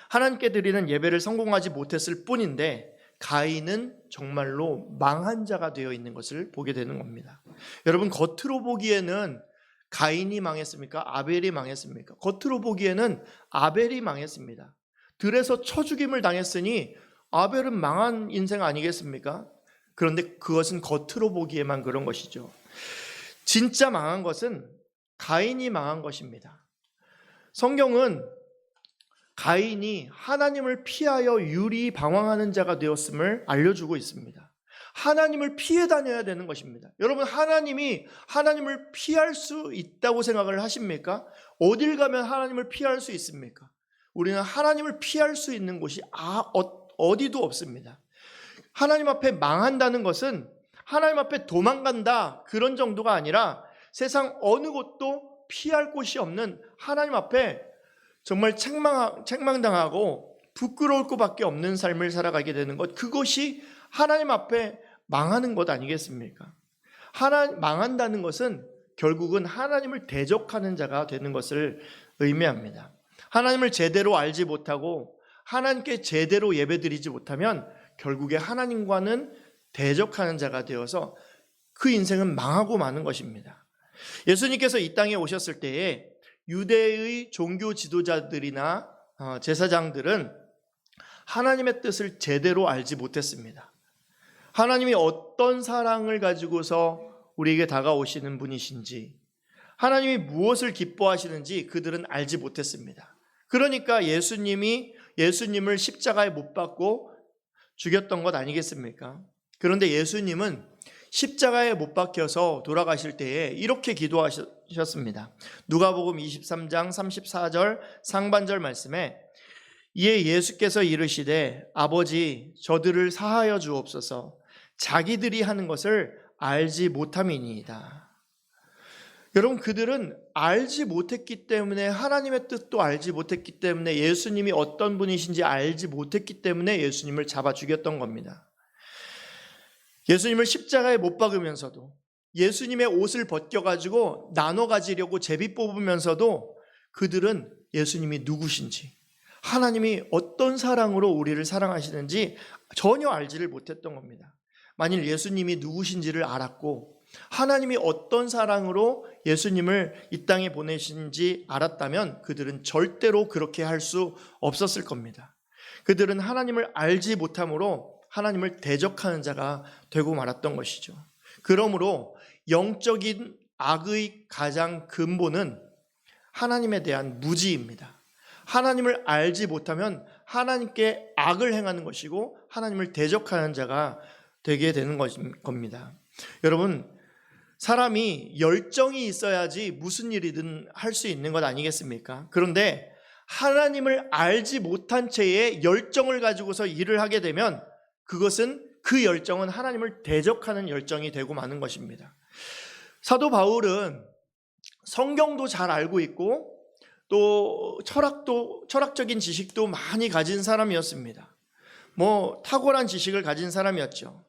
하나님께 드리는 예배를 성공하지 못했을 뿐인데 가인은 정말로 망한 자가 되어 있는 것을 보게 되는 겁니다. 여러분, 겉으로 보기에는 가인이 망했습니까? 아벨이 망했습니까? 겉으로 보기에는 아벨이 망했습니다. 들에서 쳐 죽임을 당했으니 아벨은 망한 인생 아니겠습니까? 그런데 그것은 겉으로 보기에만 그런 것이죠. 진짜 망한 것은 가인이 망한 것입니다. 성경은 가인이 하나님을 피하여 유리 방황하는 자가 되었음을 알려주고 있습니다. 하나님을 피해 다녀야 되는 것입니다. 여러분, 하나님을 피할 수 있다고 생각을 하십니까? 어딜 가면 하나님을 피할 수 있습니까? 우리는 하나님을 피할 수 있는 곳이 어디도 없습니다. 하나님 앞에 망한다는 것은 하나님 앞에 도망간다 그런 정도가 아니라 세상 어느 곳도 피할 곳이 없는 하나님 앞에 정말 책망당하고 부끄러울 것밖에 없는 삶을 살아가게 되는 것, 그것이 하나님 앞에 망하는 것 아니겠습니까? 망한다는 것은 결국은 하나님을 대적하는 자가 되는 것을 의미합니다. 하나님을 제대로 알지 못하고 하나님께 제대로 예배드리지 못하면 결국에 하나님과는 대적하는 자가 되어서 그 인생은 망하고 마는 것입니다. 예수님께서 이 땅에 오셨을 때에 유대의 종교 지도자들이나 제사장들은 하나님의 뜻을 제대로 알지 못했습니다. 하나님이 어떤 사랑을 가지고서 우리에게 다가오시는 분이신지, 하나님이 무엇을 기뻐하시는지 그들은 알지 못했습니다. 그러니까 예수님을 십자가에 못 박고 죽였던 것 아니겠습니까? 그런데 예수님은 십자가에 못 박혀서 돌아가실 때에 이렇게 기도하셨습니다. 누가복음 23장 34절 상반절 말씀에 이에 예수께서 이르시되 아버지 저들을 사하여 주옵소서 자기들이 하는 것을 알지 못함이니이다. 여러분, 그들은 알지 못했기 때문에, 하나님의 뜻도 알지 못했기 때문에, 예수님이 어떤 분이신지 알지 못했기 때문에 예수님을 잡아 죽였던 겁니다. 예수님을 십자가에 못 박으면서도, 예수님의 옷을 벗겨가지고 나눠 가지려고 제비 뽑으면서도 그들은 예수님이 누구신지, 하나님이 어떤 사랑으로 우리를 사랑하시는지 전혀 알지를 못했던 겁니다. 만일 예수님이 누구신지를 알았고 하나님이 어떤 사랑으로 예수님을 이 땅에 보내신지 알았다면 그들은 절대로 그렇게 할 수 없었을 겁니다. 그들은 하나님을 알지 못함으로 하나님을 대적하는 자가 되고 말았던 것이죠. 그러므로 영적인 악의 가장 근본은 하나님에 대한 무지입니다. 하나님을 알지 못하면 하나님께 악을 행하는 것이고 하나님을 대적하는 자가 되게 되는 겁니다. 여러분, 사람이 열정이 있어야지 무슨 일이든 할 수 있는 것 아니겠습니까? 그런데 하나님을 알지 못한 채에 열정을 가지고서 일을 하게 되면 그 열정은 하나님을 대적하는 열정이 되고 마는 것입니다. 사도 바울은 성경도 잘 알고 있고 또 철학적인 지식도 많이 가진 사람이었습니다. 탁월한 지식을 가진 사람이었죠.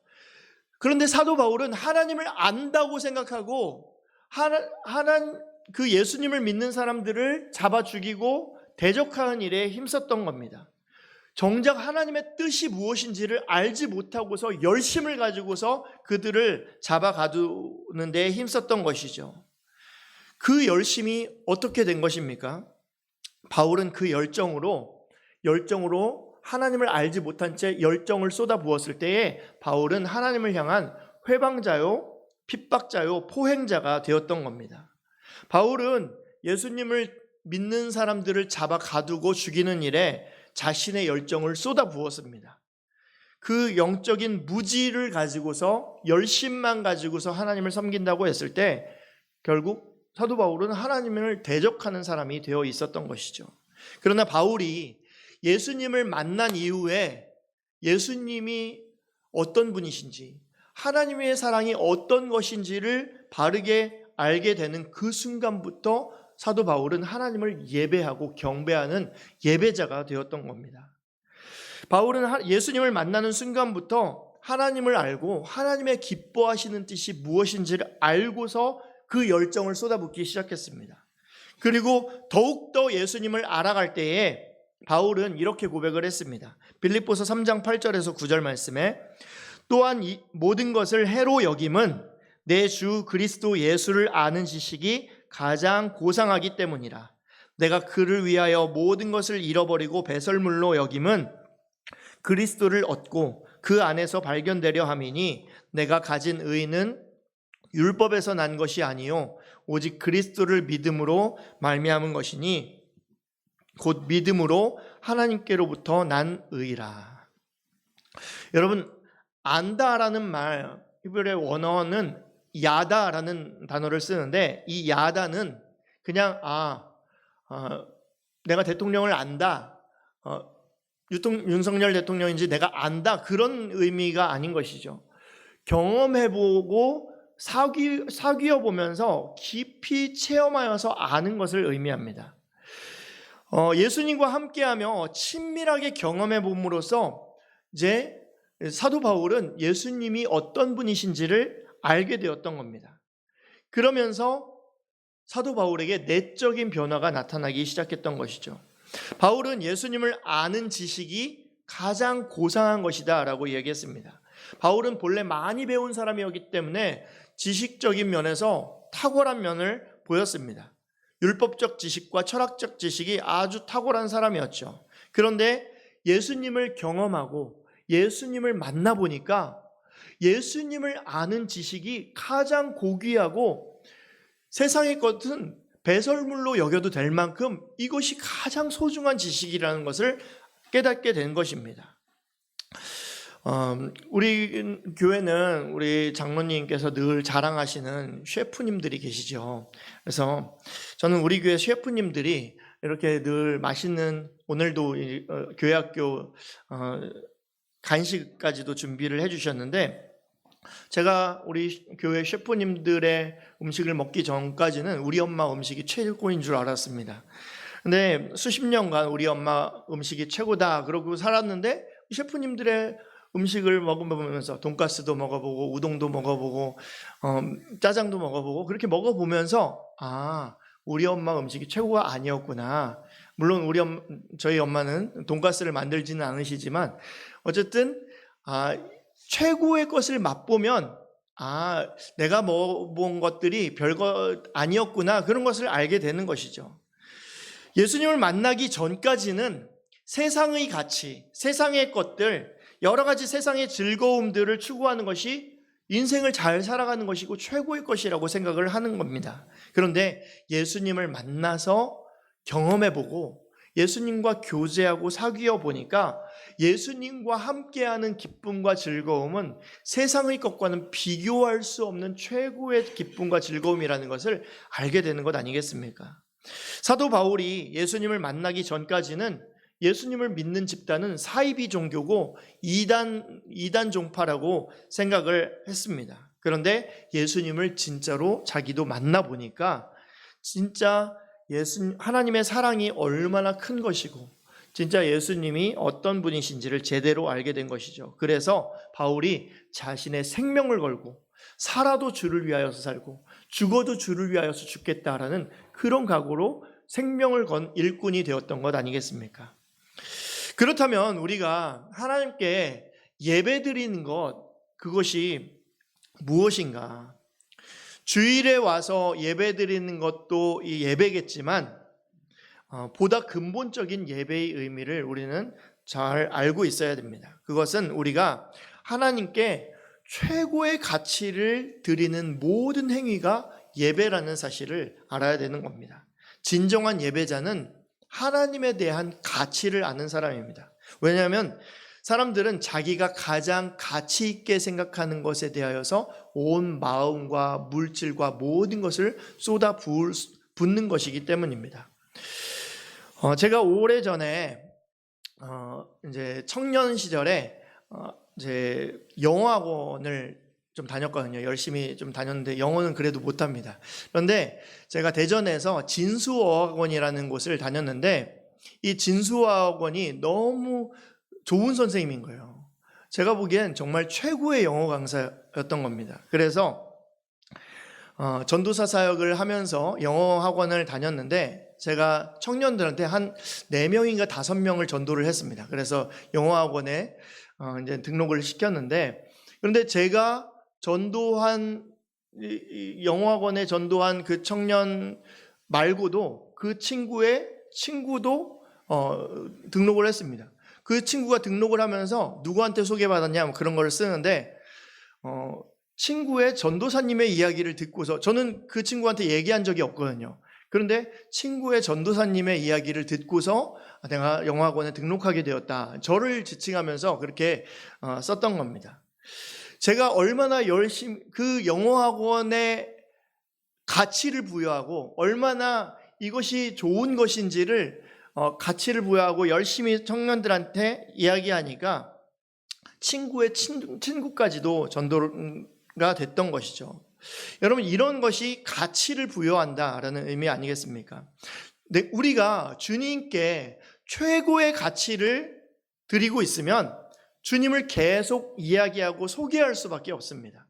그런데 사도 바울은 하나님을 안다고 생각하고 그 예수님을 믿는 사람들을 잡아 죽이고 대적하는 일에 힘썼던 겁니다. 정작 하나님의 뜻이 무엇인지를 알지 못하고서 열심을 가지고서 그들을 잡아 가두는 데 힘썼던 것이죠. 그 열심이 어떻게 된 것입니까? 바울은 그 열정으로 하나님을 알지 못한 채 열정을 쏟아부었을 때에 바울은 하나님을 향한 회방자요, 핍박자요, 포행자가 되었던 겁니다. 바울은 예수님을 믿는 사람들을 잡아 가두고 죽이는 일에 자신의 열정을 쏟아부었습니다. 그 영적인 무지를 가지고서 열심만 가지고서 하나님을 섬긴다고 했을 때 결국 사도 바울은 하나님을 대적하는 사람이 되어 있었던 것이죠. 그러나 바울이 예수님을 만난 이후에 예수님이 어떤 분이신지, 하나님의 사랑이 어떤 것인지를 바르게 알게 되는 그 순간부터 사도 바울은 하나님을 예배하고 경배하는 예배자가 되었던 겁니다. 바울은 예수님을 만나는 순간부터 하나님을 알고 하나님의 기뻐하시는 뜻이 무엇인지를 알고서 그 열정을 쏟아붓기 시작했습니다. 그리고 더욱더 예수님을 알아갈 때에 바울은 이렇게 고백을 했습니다. 빌립보서 3장 8절에서 9절 말씀에 또한 이 모든 것을 해로 여김은 내 주 그리스도 예수를 아는 지식이 가장 고상하기 때문이라. 내가 그를 위하여 모든 것을 잃어버리고 배설물로 여김은 그리스도를 얻고 그 안에서 발견되려 함이니 내가 가진 의는 율법에서 난 것이 아니요 오직 그리스도를 믿음으로 말미암은 것이니 곧 믿음으로 하나님께로부터 난 의라. 여러분, 안다라는 말, 히브리의 원어는 야다라는 단어를 쓰는데 이 야다는 그냥 내가 대통령을 안다, 윤석열 대통령인지 내가 안다, 그런 의미가 아닌 것이죠. 경험해보고 사귀어 보면서 깊이 체험하여서 아는 것을 의미합니다. 예수님과 함께하며 친밀하게 경험해 봄으로써 이제 사도 바울은 예수님이 어떤 분이신지를 알게 되었던 겁니다. 그러면서 사도 바울에게 내적인 변화가 나타나기 시작했던 것이죠. 바울은 예수님을 아는 지식이 가장 고상한 것이다 라고 얘기했습니다. 바울은 본래 많이 배운 사람이었기 때문에 지식적인 면에서 탁월한 면을 보였습니다. 율법적 지식과 철학적 지식이 아주 탁월한 사람이었죠. 그런데 예수님을 경험하고 예수님을 만나보니까 예수님을 아는 지식이 가장 고귀하고 세상의 것은 배설물로 여겨도 될 만큼 이것이 가장 소중한 지식이라는 것을 깨닫게 된 것입니다. 우리 교회는 우리 장로님께서 늘 자랑하시는 셰프님들이 계시죠. 그래서 저는 우리 교회 셰프님들이 이렇게 늘 맛있는, 오늘도 교회 학교 간식까지도 준비를 해주셨는데, 제가 우리 교회 셰프님들의 음식을 먹기 전까지는 우리 엄마 음식이 최고인 줄 알았습니다. 근데 수십 년간 우리 엄마 음식이 최고다 그러고 살았는데 셰프님들의 음식을 먹어보면서 돈가스도 먹어보고 우동도 먹어보고 짜장도 먹어보고 그렇게 먹어보면서 우리 엄마 음식이 최고가 아니었구나. 물론 저희 엄마는 돈가스를 만들지는 않으시지만 어쨌든 최고의 것을 맛보면 내가 먹어본 것들이 별거 아니었구나, 그런 것을 알게 되는 것이죠. 예수님을 만나기 전까지는 세상의 가치, 세상의 것들, 여러 가지 세상의 즐거움들을 추구하는 것이 인생을 잘 살아가는 것이고 최고의 것이라고 생각을 하는 겁니다. 그런데 예수님을 만나서 경험해보고 예수님과 교제하고 사귀어 보니까 예수님과 함께하는 기쁨과 즐거움은 세상의 것과는 비교할 수 없는 최고의 기쁨과 즐거움이라는 것을 알게 되는 것 아니겠습니까? 사도 바울이 예수님을 만나기 전까지는 예수님을 믿는 집단은 사이비 종교고 이단 종파라고 생각을 했습니다. 그런데 예수님을 진짜로 자기도 만나보니까 진짜 하나님의 사랑이 얼마나 큰 것이고 진짜 예수님이 어떤 분이신지를 제대로 알게 된 것이죠. 그래서 바울이 자신의 생명을 걸고 살아도 주를 위하여서 살고 죽어도 주를 위하여서 죽겠다라는 그런 각오로 생명을 건 일꾼이 되었던 것 아니겠습니까? 그렇다면 우리가 하나님께 예배드리는 것, 그것이 무엇인가? 주일에 와서 예배드리는 것도 이 예배겠지만 보다 근본적인 예배의 의미를 우리는 잘 알고 있어야 됩니다. 그것은 우리가 하나님께 최고의 가치를 드리는 모든 행위가 예배라는 사실을 알아야 되는 겁니다. 진정한 예배자는 하나님에 대한 가치를 아는 사람입니다. 왜냐하면 사람들은 자기가 가장 가치 있게 생각하는 것에 대하여서 온 마음과 물질과 모든 것을 쏟아 붓는 것이기 때문입니다. 제가 오래전에 이제 청년 시절에 이제 영어학원을 좀 다녔거든요. 열심히 좀 다녔는데 영어는 그래도 못합니다. 그런데 제가 대전에서 진수어학원이라는 곳을 다녔는데 이 진수어학원이 너무 좋은 선생님인 거예요. 제가 보기엔 정말 최고의 영어 강사였던 겁니다. 그래서 전도사 사역을 하면서 영어 학원을 다녔는데 제가 청년들한테 한 4명인가 5명을 전도를 했습니다. 그래서 영어 학원에 이제 등록을 시켰는데, 그런데 제가 전도한 영어 학원에 전도한 그 청년 말고도 그 친구의 친구도 등록을 했습니다. 그 친구가 등록을 하면서 누구한테 소개받았냐 그런 걸 쓰는데 친구의 전도사님의 이야기를 듣고서, 저는 그 친구한테 얘기한 적이 없거든요. 그런데 친구의 전도사님의 이야기를 듣고서 내가 영어학원에 등록하게 되었다, 저를 지칭하면서 그렇게 썼던 겁니다. 제가 얼마나 열심히 그 영어학원에 가치를 부여하고 얼마나 이것이 좋은 것인지를 가치를 부여하고 열심히 청년들한테 이야기하니까 친구의 친구까지도 전도가 됐던 것이죠. 여러분, 이런 것이 가치를 부여한다라는 의미 아니겠습니까? 근데 우리가 주님께 최고의 가치를 드리고 있으면 주님을 계속 이야기하고 소개할 수밖에 없습니다.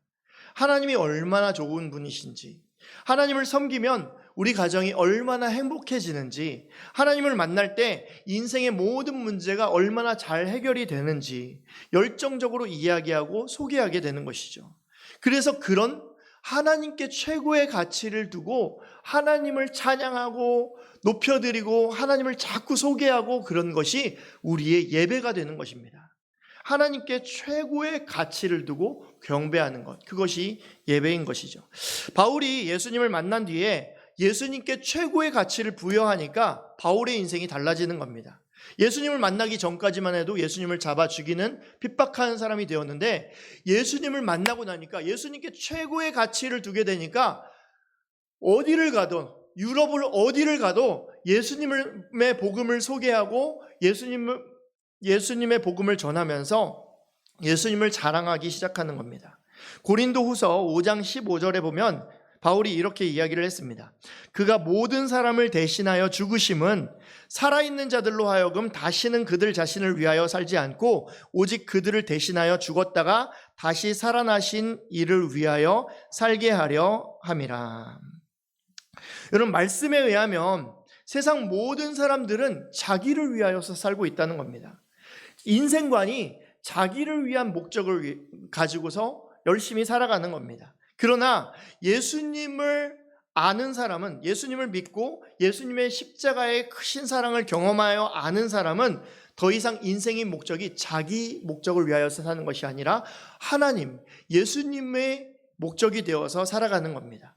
하나님이 얼마나 좋은 분이신지, 하나님을 섬기면 우리 가정이 얼마나 행복해지는지, 하나님을 만날 때 인생의 모든 문제가 얼마나 잘 해결이 되는지 열정적으로 이야기하고 소개하게 되는 것이죠. 그래서 그런 하나님께 최고의 가치를 두고 하나님을 찬양하고 높여드리고 하나님을 자꾸 소개하고, 그런 것이 우리의 예배가 되는 것입니다. 하나님께 최고의 가치를 두고 경배하는 것, 그것이 예배인 것이죠. 바울이 예수님을 만난 뒤에 예수님께 최고의 가치를 부여하니까 바울의 인생이 달라지는 겁니다. 예수님을 만나기 전까지만 해도 예수님을 잡아 죽이는 핍박하는 사람이 되었는데, 예수님을 만나고 나니까 예수님께 최고의 가치를 두게 되니까 어디를 가도, 유럽을 어디를 가도 예수님의 복음을 소개하고 예수님의 복음을 전하면서 예수님을 자랑하기 시작하는 겁니다. 고린도후서 5장 15절에 보면 바울이 이렇게 이야기를 했습니다. 그가 모든 사람을 대신하여 죽으심은 살아있는 자들로 하여금 다시는 그들 자신을 위하여 살지 않고 오직 그들을 대신하여 죽었다가 다시 살아나신 이를 위하여 살게 하려 함이라. 여러분, 말씀에 의하면 세상 모든 사람들은 자기를 위하여서 살고 있다는 겁니다. 인생관이 자기를 위한 목적을 가지고서 열심히 살아가는 겁니다. 그러나 예수님을 아는 사람은, 예수님을 믿고 예수님의 십자가의 크신 사랑을 경험하여 아는 사람은 더 이상 인생의 목적이 자기 목적을 위하여서 사는 것이 아니라 하나님, 예수님의 목적이 되어서 살아가는 겁니다.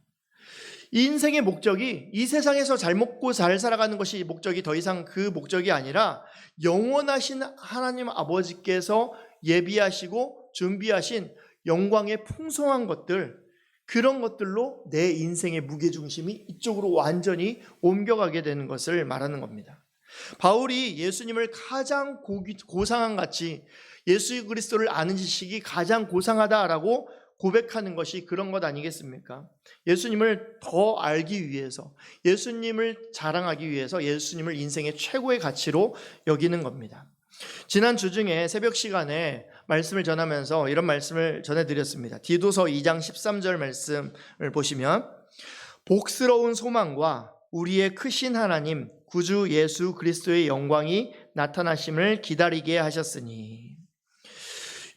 인생의 목적이 이 세상에서 잘 먹고 잘 살아가는 것이 목적이 더 이상 그 목적이 아니라 영원하신 하나님 아버지께서 예비하시고 준비하신 영광의 풍성한 것들, 그런 것들로 내 인생의 무게중심이 이쪽으로 완전히 옮겨가게 되는 것을 말하는 겁니다. 바울이 예수님을 가장 고상한 가치, 예수 그리스도를 아는 지식이 가장 고상하다라고 고백하는 것이 그런 것 아니겠습니까? 예수님을 더 알기 위해서, 예수님을 자랑하기 위해서 예수님을 인생의 최고의 가치로 여기는 겁니다. 지난 주 중에 새벽 시간에 말씀을 전하면서 이런 말씀을 전해드렸습니다. 디도서 2장 13절 말씀을 보시면 복스러운 소망과 우리의 크신 하나님 구주 예수 그리스도의 영광이 나타나심을 기다리게 하셨으니.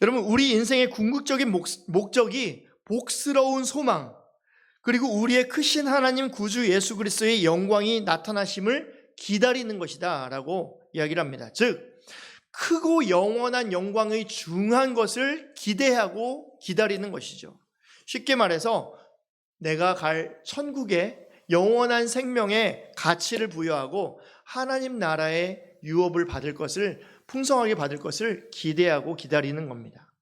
여러분, 우리 인생의 궁극적인 목적이 복스러운 소망, 그리고 우리의 크신 하나님 구주 예수 그리스도의 영광이 나타나심을 기다리는 것이다 라고 이야기를 합니다. 즉 크고 영원한 영광의 중한 것을 기대하고 기다리는 것이죠. 쉽게 말해서 내가 갈 천국의 영원한 생명에 가치를 부여하고 하나님 나라의 유업을 받을 것을, 풍성하게 받을 것을 기대하고 기다리는 겁니다.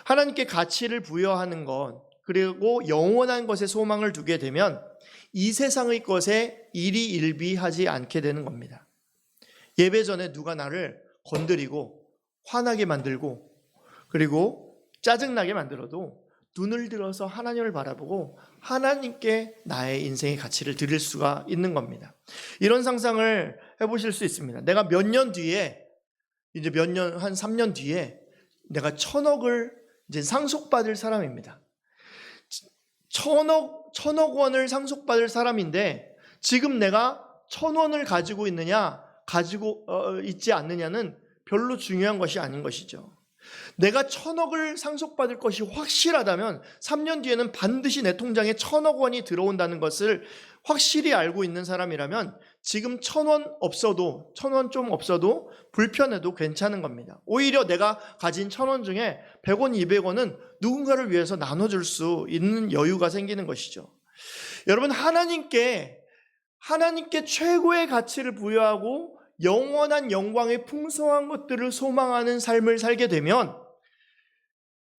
하나님께 가치를 부여하는 것, 그리고 영원한 것에 소망을 두게 되면 이 세상의 것에 일희일비하지 않게 되는 겁니다. 예배 전에 누가 나를 건드리고 화나게 만들고 그리고 짜증나게 만들어도 눈을 들어서 하나님을 바라보고 하나님께 나의 인생의 가치를 드릴 수가 있는 겁니다. 이런 상상을 해보실 수 있습니다. 내가 몇 년 뒤에, 이제 한 3년 뒤에 내가 1,000억을 이제 상속받을 사람입니다. 1,000억 원을 상속받을 사람인데 지금 내가 1,000원을 가지고 있느냐 가지고 있지 않느냐는 별로 중요한 것이 아닌 것이죠. 내가 1,000억을 상속받을 것이 확실하다면 3년 뒤에는 반드시 내 통장에 1,000억 원이 들어온다는 것을 확실히 알고 있는 사람이라면 지금 1,000원 없어도, 1,000원 좀 없어도 불편해도 괜찮은 겁니다. 오히려 내가 가진 1,000원 중에 100원, 200원은 누군가를 위해서 나눠줄 수 있는 여유가 생기는 것이죠. 여러분, 하나님께 최고의 가치를 부여하고 영원한 영광의 풍성한 것들을 소망하는 삶을 살게 되면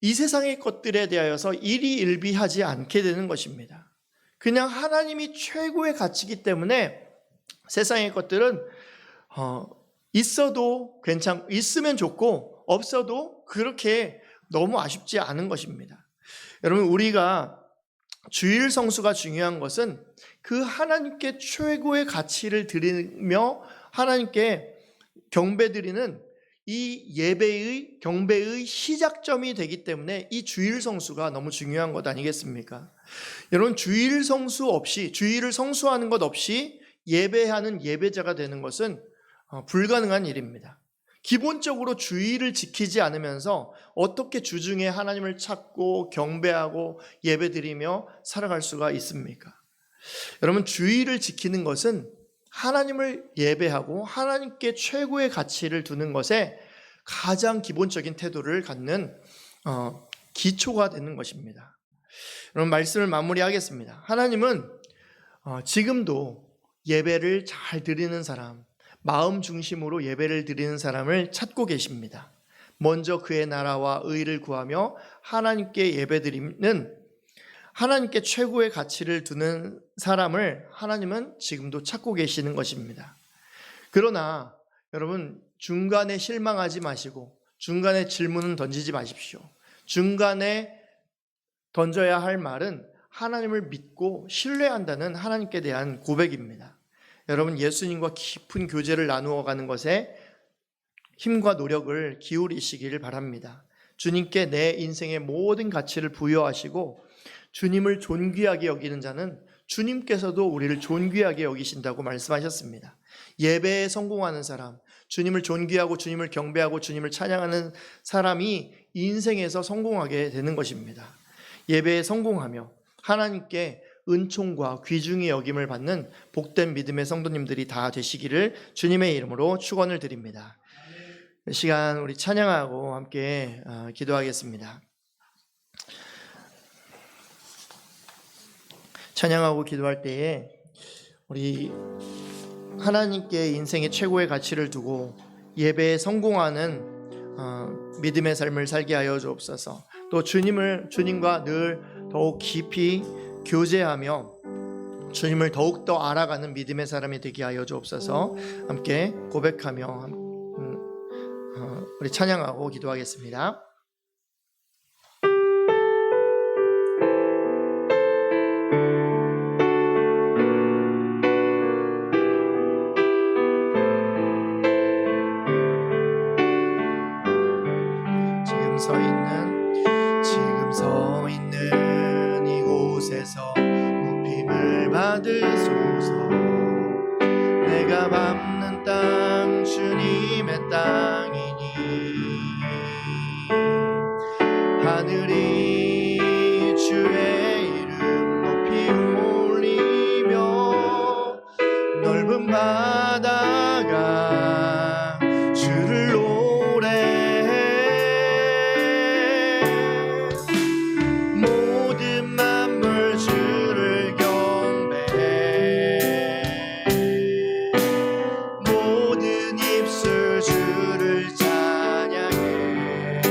이 세상의 것들에 대하여서 일희일비하지 않게 되는 것입니다. 그냥 하나님이 최고의 가치이기 때문에 세상의 것들은 있어도 있으면 좋고 없어도 그렇게 너무 아쉽지 않은 것입니다. 여러분, 우리가 주일 성수가 중요한 것은 그 하나님께 최고의 가치를 드리며 하나님께 경배드리는 이 예배의 경배의 시작점이 되기 때문에 이 주일 성수가 너무 중요한 것 아니겠습니까? 여러분, 주일 성수 없이, 주일을 성수하는 것 없이 예배하는 예배자가 되는 것은 불가능한 일입니다. 기본적으로 주일을 지키지 않으면서 어떻게 주중에 하나님을 찾고 경배하고 예배드리며 살아갈 수가 있습니까? 여러분, 주일을 지키는 것은 하나님을 예배하고 하나님께 최고의 가치를 두는 것에 가장 기본적인 태도를 갖는 기초가 되는 것입니다. 여러분, 말씀을 마무리하겠습니다. 하나님은 지금도 예배를 잘 드리는 사람, 마음 중심으로 예배를 드리는 사람을 찾고 계십니다. 먼저 그의 나라와 의를 구하며 하나님께 예배드리는, 하나님께 최고의 가치를 두는 사람을 하나님은 지금도 찾고 계시는 것입니다. 그러나 여러분, 중간에 실망하지 마시고 중간에 질문은 던지지 마십시오. 중간에 던져야 할 말은 하나님을 믿고 신뢰한다는 하나님께 대한 고백입니다. 여러분, 예수님과 깊은 교제를 나누어 가는 것에 힘과 노력을 기울이시기를 바랍니다. 주님께 내 인생의 모든 가치를 부여하시고 주님을 존귀하게 여기는 자는 주님께서도 우리를 존귀하게 여기신다고 말씀하셨습니다. 예배에 성공하는 사람, 주님을 존귀하고 주님을 경배하고 주님을 찬양하는 사람이 인생에서 성공하게 되는 것입니다. 예배에 성공하며 하나님께 은총과 귀중히 여김을 받는 복된 믿음의 성도님들이 다 되시기를 주님의 이름으로 축원을 드립니다. 이 시간 우리 찬양하고 함께 기도하겠습니다. 찬양하고 기도할 때에 우리 하나님께 인생의 최고의 가치를 두고 예배에 성공하는 믿음의 삶을 살게 하여 주옵소서. 또 주님과 늘 더욱 깊이 교제하며 주님을 더욱더 알아가는 믿음의 사람이 되게 하여 주옵소서. 함께 고백하며 우리 찬양하고 기도하겠습니다. 지금 서 있는 이곳에서 높임을 받으소서. 내가 밟는 땅 주님의 땅이니 하늘이 주의 이름 높이 올리며 넓은 바다가 주를 노래해. 모든 만물 주를 경배해. 모든 입술 주를 찬양해.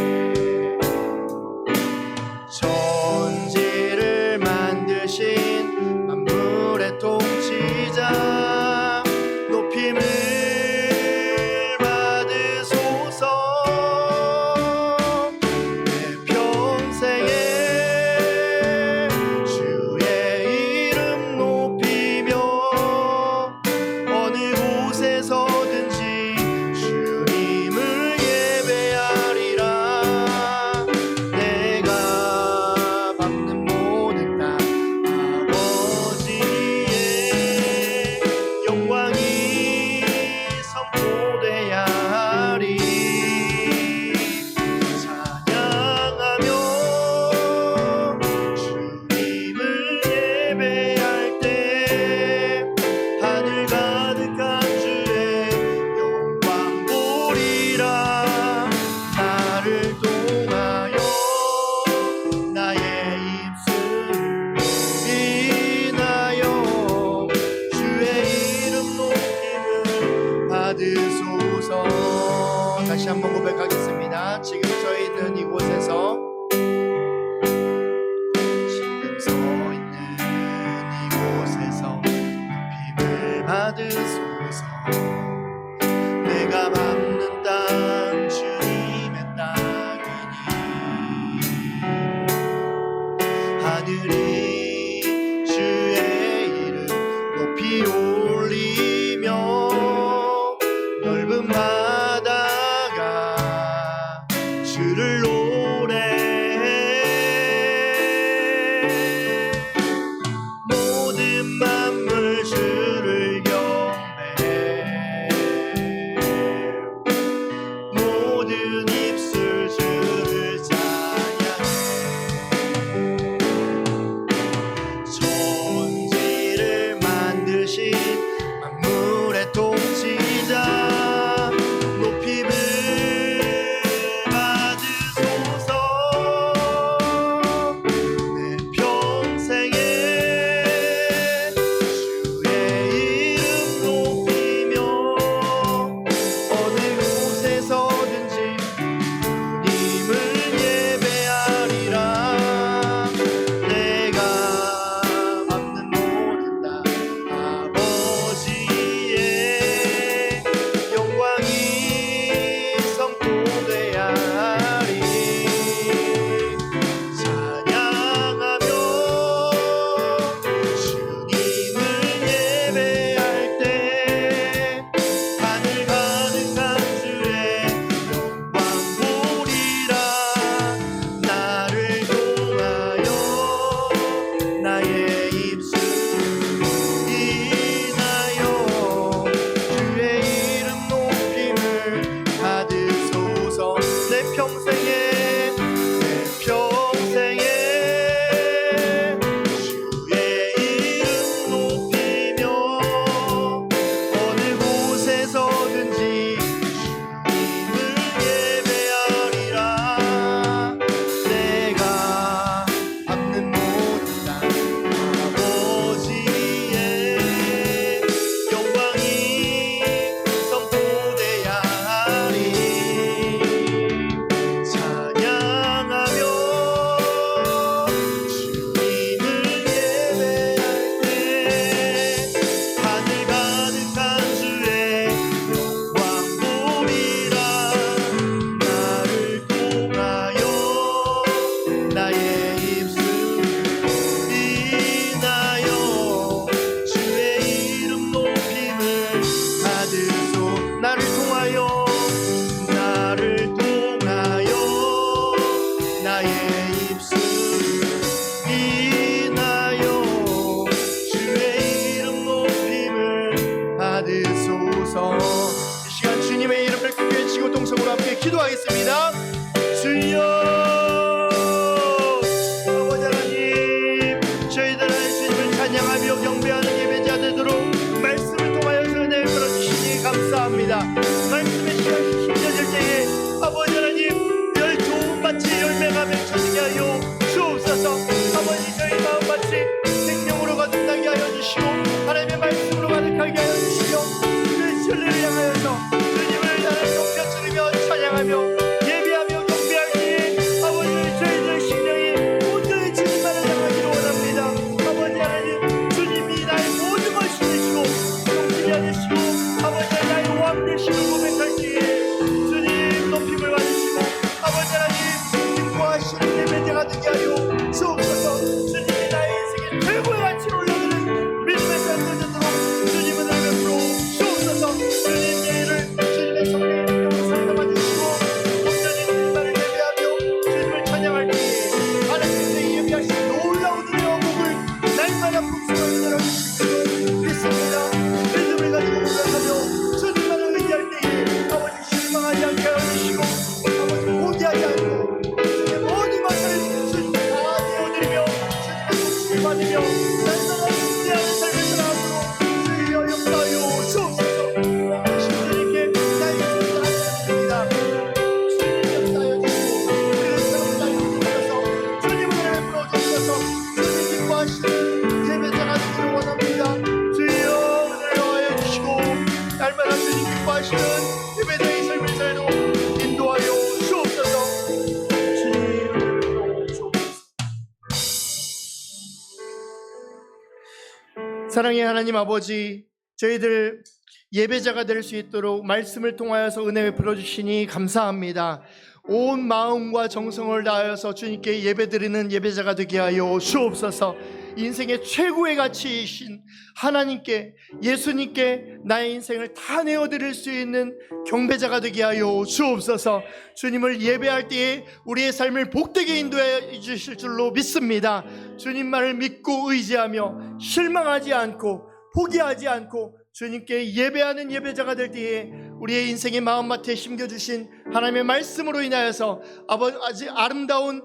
사랑의 하나님 아버지, 저희들 예배자가 될 수 있도록 말씀을 통하여서 은혜 베풀어 주시니 감사합니다. 온 마음과 정성을 다하여서 주님께 예배드리는 예배자가 되게 하여 주옵소서. 인생의 최고의 가치이신 하나님께, 예수님께 나의 인생을 다 내어드릴 수 있는 경배자가 되게 하여 주옵소서. 주님을 예배할 때에 우리의 삶을 복되게 인도해 주실 줄로 믿습니다. 주님만을 믿고 의지하며 실망하지 않고 포기하지 않고 주님께 예배하는 예배자가 될 때에 우리의 인생의 마음밭에 심겨주신 하나님의 말씀으로 인하여서 아주 아름다운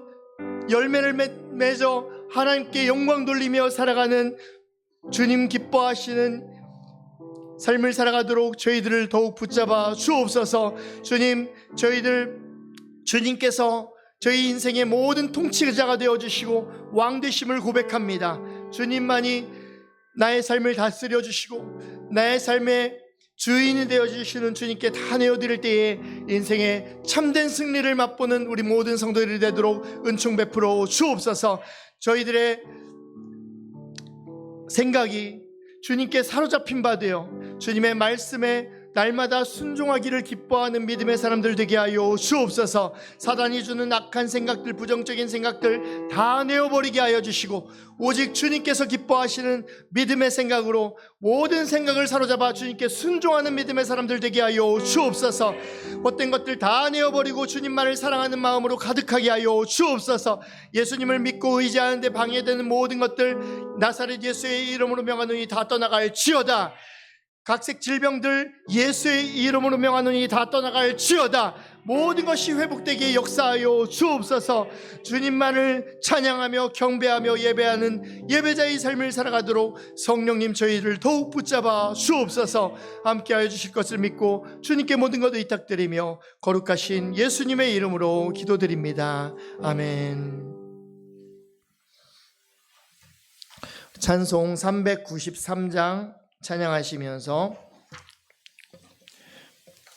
열매를 맺어 하나님께 영광 돌리며 살아가는, 주님 기뻐하시는 삶을 살아가도록 저희들을 더욱 붙잡아 주옵소서. 주님, 주님께서 저희 인생의 모든 통치자가 되어주시고 왕 되심을 고백합니다. 주님만이 나의 삶을 다스려 주시고 나의 삶의 주인이 되어주시는 주님께 다 내어드릴 때에 인생의 참된 승리를 맛보는 우리 모든 성도들이 되도록 은총 베풀어 주옵소서. 저희들의 생각이 주님께 사로잡힌 바 되어 주님의 말씀에 날마다 순종하기를 기뻐하는 믿음의 사람들 되게 하여 주옵소서. 사단이 주는 악한 생각들, 부정적인 생각들 다 내어버리게 하여 주시고 오직 주님께서 기뻐하시는 믿음의 생각으로 모든 생각을 사로잡아 주님께 순종하는 믿음의 사람들 되게 하여 주옵소서. 헛된 것들 다 내어버리고 주님만을 사랑하는 마음으로 가득하게 하여 주옵소서. 예수님을 믿고 의지하는데 방해되는 모든 것들 나사렛 예수의 이름으로 명하노니 다 떠나갈지어다. 각색 질병들 예수의 이름으로 명하노니 다 떠나갈지어다. 모든 것이 회복되게 역사하여 주옵소서. 주님만을 찬양하며 경배하며 예배하는 예배자의 삶을 살아가도록 성령님 저희를 더욱 붙잡아 주옵소서. 함께하여 주실 것을 믿고 주님께 모든 것을 의탁드리며 거룩하신 예수님의 이름으로 기도드립니다. 아멘. 찬송 393장 찬양하시면서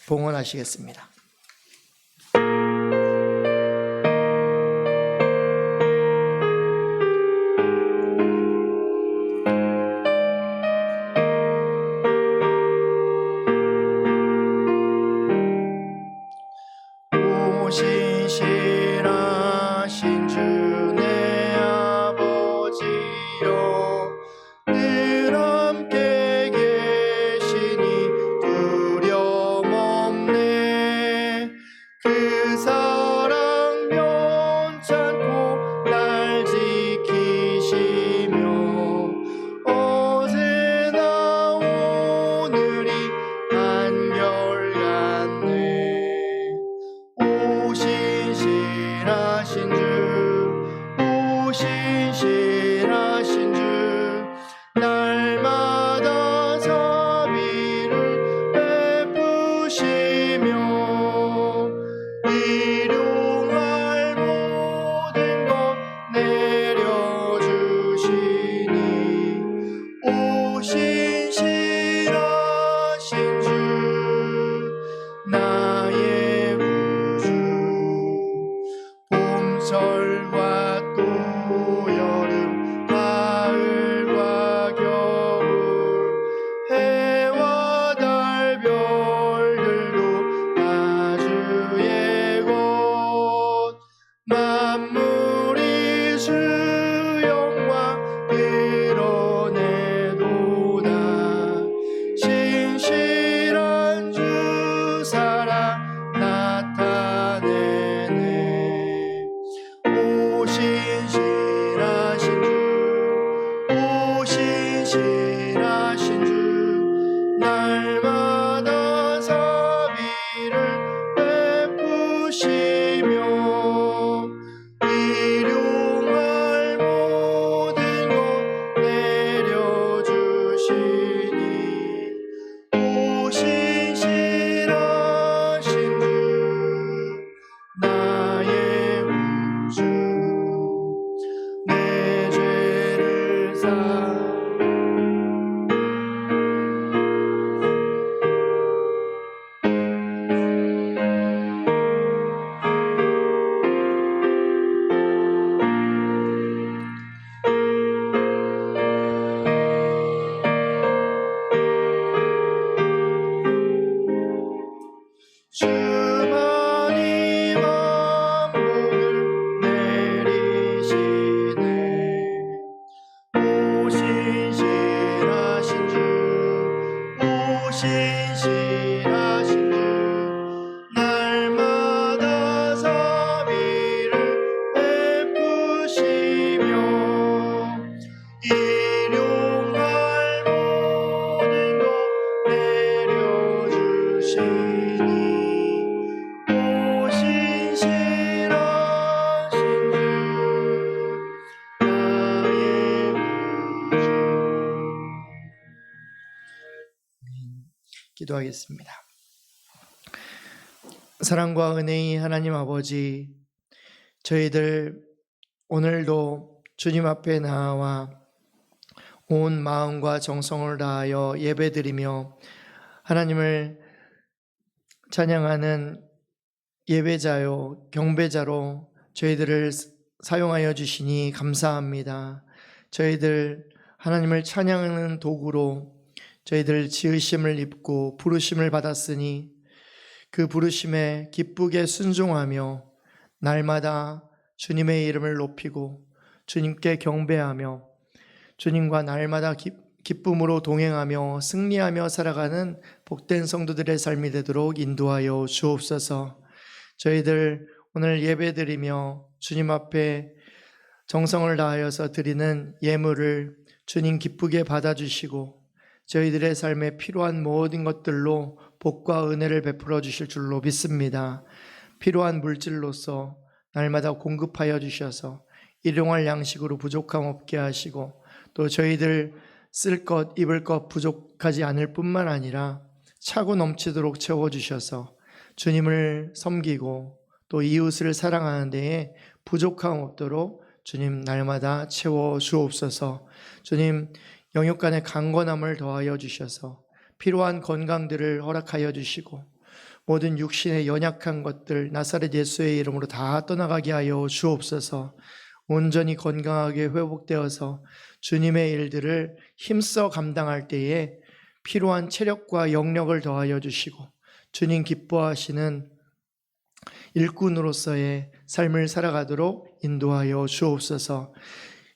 봉헌하시겠습니다. 오신실하신 주 내 아버지여 늘 함께 계시니 두려움없네. 그 사랑 면찮고 날 지키시며 어제나 오늘이 한결같네. 오신실하신 주 날마다 자비를 베푸시며 일용할 모든 것 내려주시니 오신실하신 주 나의 구주. 봄철과 또 여름 기도하겠습니다. 사랑과 은혜의 하나님 아버지, 저희들 오늘도 주님 앞에 나와 온 마음과 정성을 다하여 예배드리며 하나님을 찬양하는 예배자요 경배자로 저희들을 사용하여 주시니 감사합니다. 저희들 하나님을 찬양하는 도구로 저희들 지으심을 입고 부르심을 받았으니 그 부르심에 기쁘게 순종하며 날마다 주님의 이름을 높이고 주님께 경배하며 주님과 날마다 기쁨으로 동행하며 승리하며 살아가는 복된 성도들의 삶이 되도록 인도하여 주옵소서. 저희들 오늘 예배드리며 주님 앞에 정성을 다하여서 드리는 예물을 주님 기쁘게 받아주시고 저희들의 삶에 필요한 모든 것들로 복과 은혜를 베풀어 주실 줄로 믿습니다. 필요한 물질로서 날마다 공급하여 주셔서 일용할 양식으로 부족함 없게 하시고 또 저희들 쓸 것, 입을 것 부족하지 않을 뿐만 아니라 차고 넘치도록 채워주셔서 주님을 섬기고 또 이웃을 사랑하는 데에 부족함 없도록 주님 날마다 채워 주옵소서. 주님 영육간의 강건함을 더하여 주셔서 필요한 건강들을 허락하여 주시고 모든 육신의 연약한 것들 나사렛 예수의 이름으로 다 떠나가게 하여 주옵소서. 온전히 건강하게 회복되어서 주님의 일들을 힘써 감당할 때에 필요한 체력과 영력을 더하여 주시고 주님 기뻐하시는 일꾼으로서의 삶을 살아가도록 인도하여 주옵소서.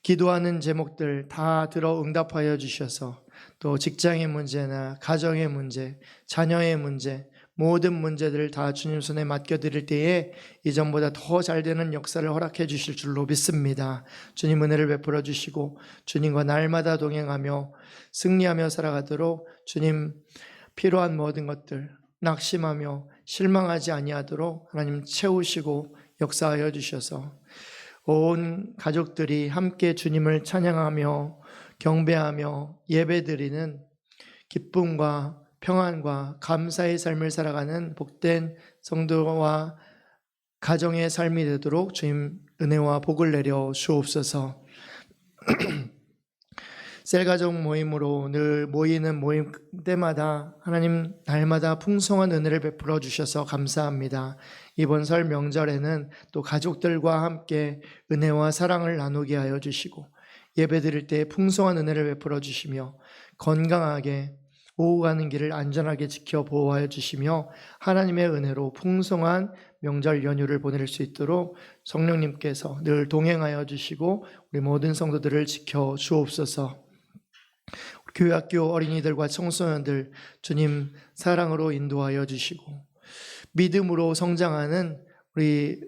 기도하는 제목들 다 들어 응답하여 주셔서 또 직장의 문제나 가정의 문제, 자녀의 문제, 모든 문제들을 다 주님 손에 맡겨드릴 때에 이전보다 더 잘되는 역사를 허락해 주실 줄로 믿습니다. 주님 은혜를 베풀어 주시고 주님과 날마다 동행하며 승리하며 살아가도록 주님 필요한 모든 것들 낙심하며 실망하지 아니하도록 하나님 채우시고 역사하여 주셔서 온 가족들이 함께 주님을 찬양하며 경배하며 예배드리는 기쁨과 평안과 감사의 삶을 살아가는 복된 성도와 가정의 삶이 되도록 주님 은혜와 복을 내려 주옵소서. 셀가족 모임으로 늘 모이는 모임 때마다 하나님 날마다 풍성한 은혜를 베풀어 주셔서 감사합니다. 이번 설 명절에는 또 가족들과 함께 은혜와 사랑을 나누게 하여 주시고 예배드릴 때 풍성한 은혜를 베풀어 주시며 건강하게 오고 가는 길을 안전하게 지켜 보호하여 주시며 하나님의 은혜로 풍성한 명절 연휴를 보낼 수 있도록 성령님께서 늘 동행하여 주시고 우리 모든 성도들을 지켜 주옵소서. 교회학교 어린이들과 청소년들 주님 사랑으로 인도하여 주시고 믿음으로 성장하는 우리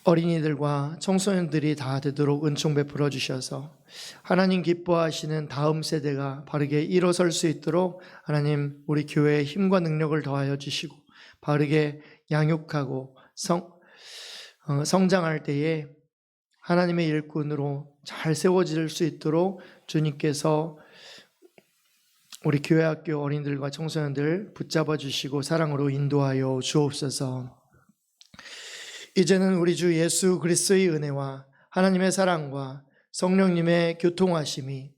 어린이들과 청소년들이 다 되도록 은총 베풀어 주셔서 하나님 기뻐하시는 다음 세대가 바르게 일어설 수 있도록 하나님 우리 교회에 힘과 능력을 더하여 주시고 바르게 양육하고 성장할 때에 하나님의 일꾼으로 잘 세워질 수 있도록 주님께서 우리 교회학교 어린이들과 청소년들 붙잡아 주시고 사랑으로 인도하여 주옵소서. 이제는 우리 주 예수 그리스도의 은혜와 하나님의 사랑과 성령님의 교통하심이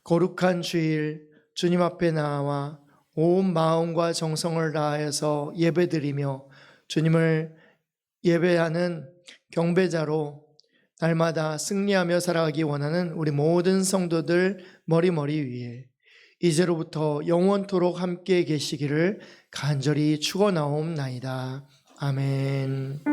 거룩한 주일 주님 앞에 나와 온 마음과 정성을 다하여서 예배드리며 주님을 예배하는 경배자로 날마다 승리하며 살아가기 원하는 우리 모든 성도들 머리머리 위에 이제로부터 영원토록 함께 계시기를 간절히 축원하옵나이다. 아멘.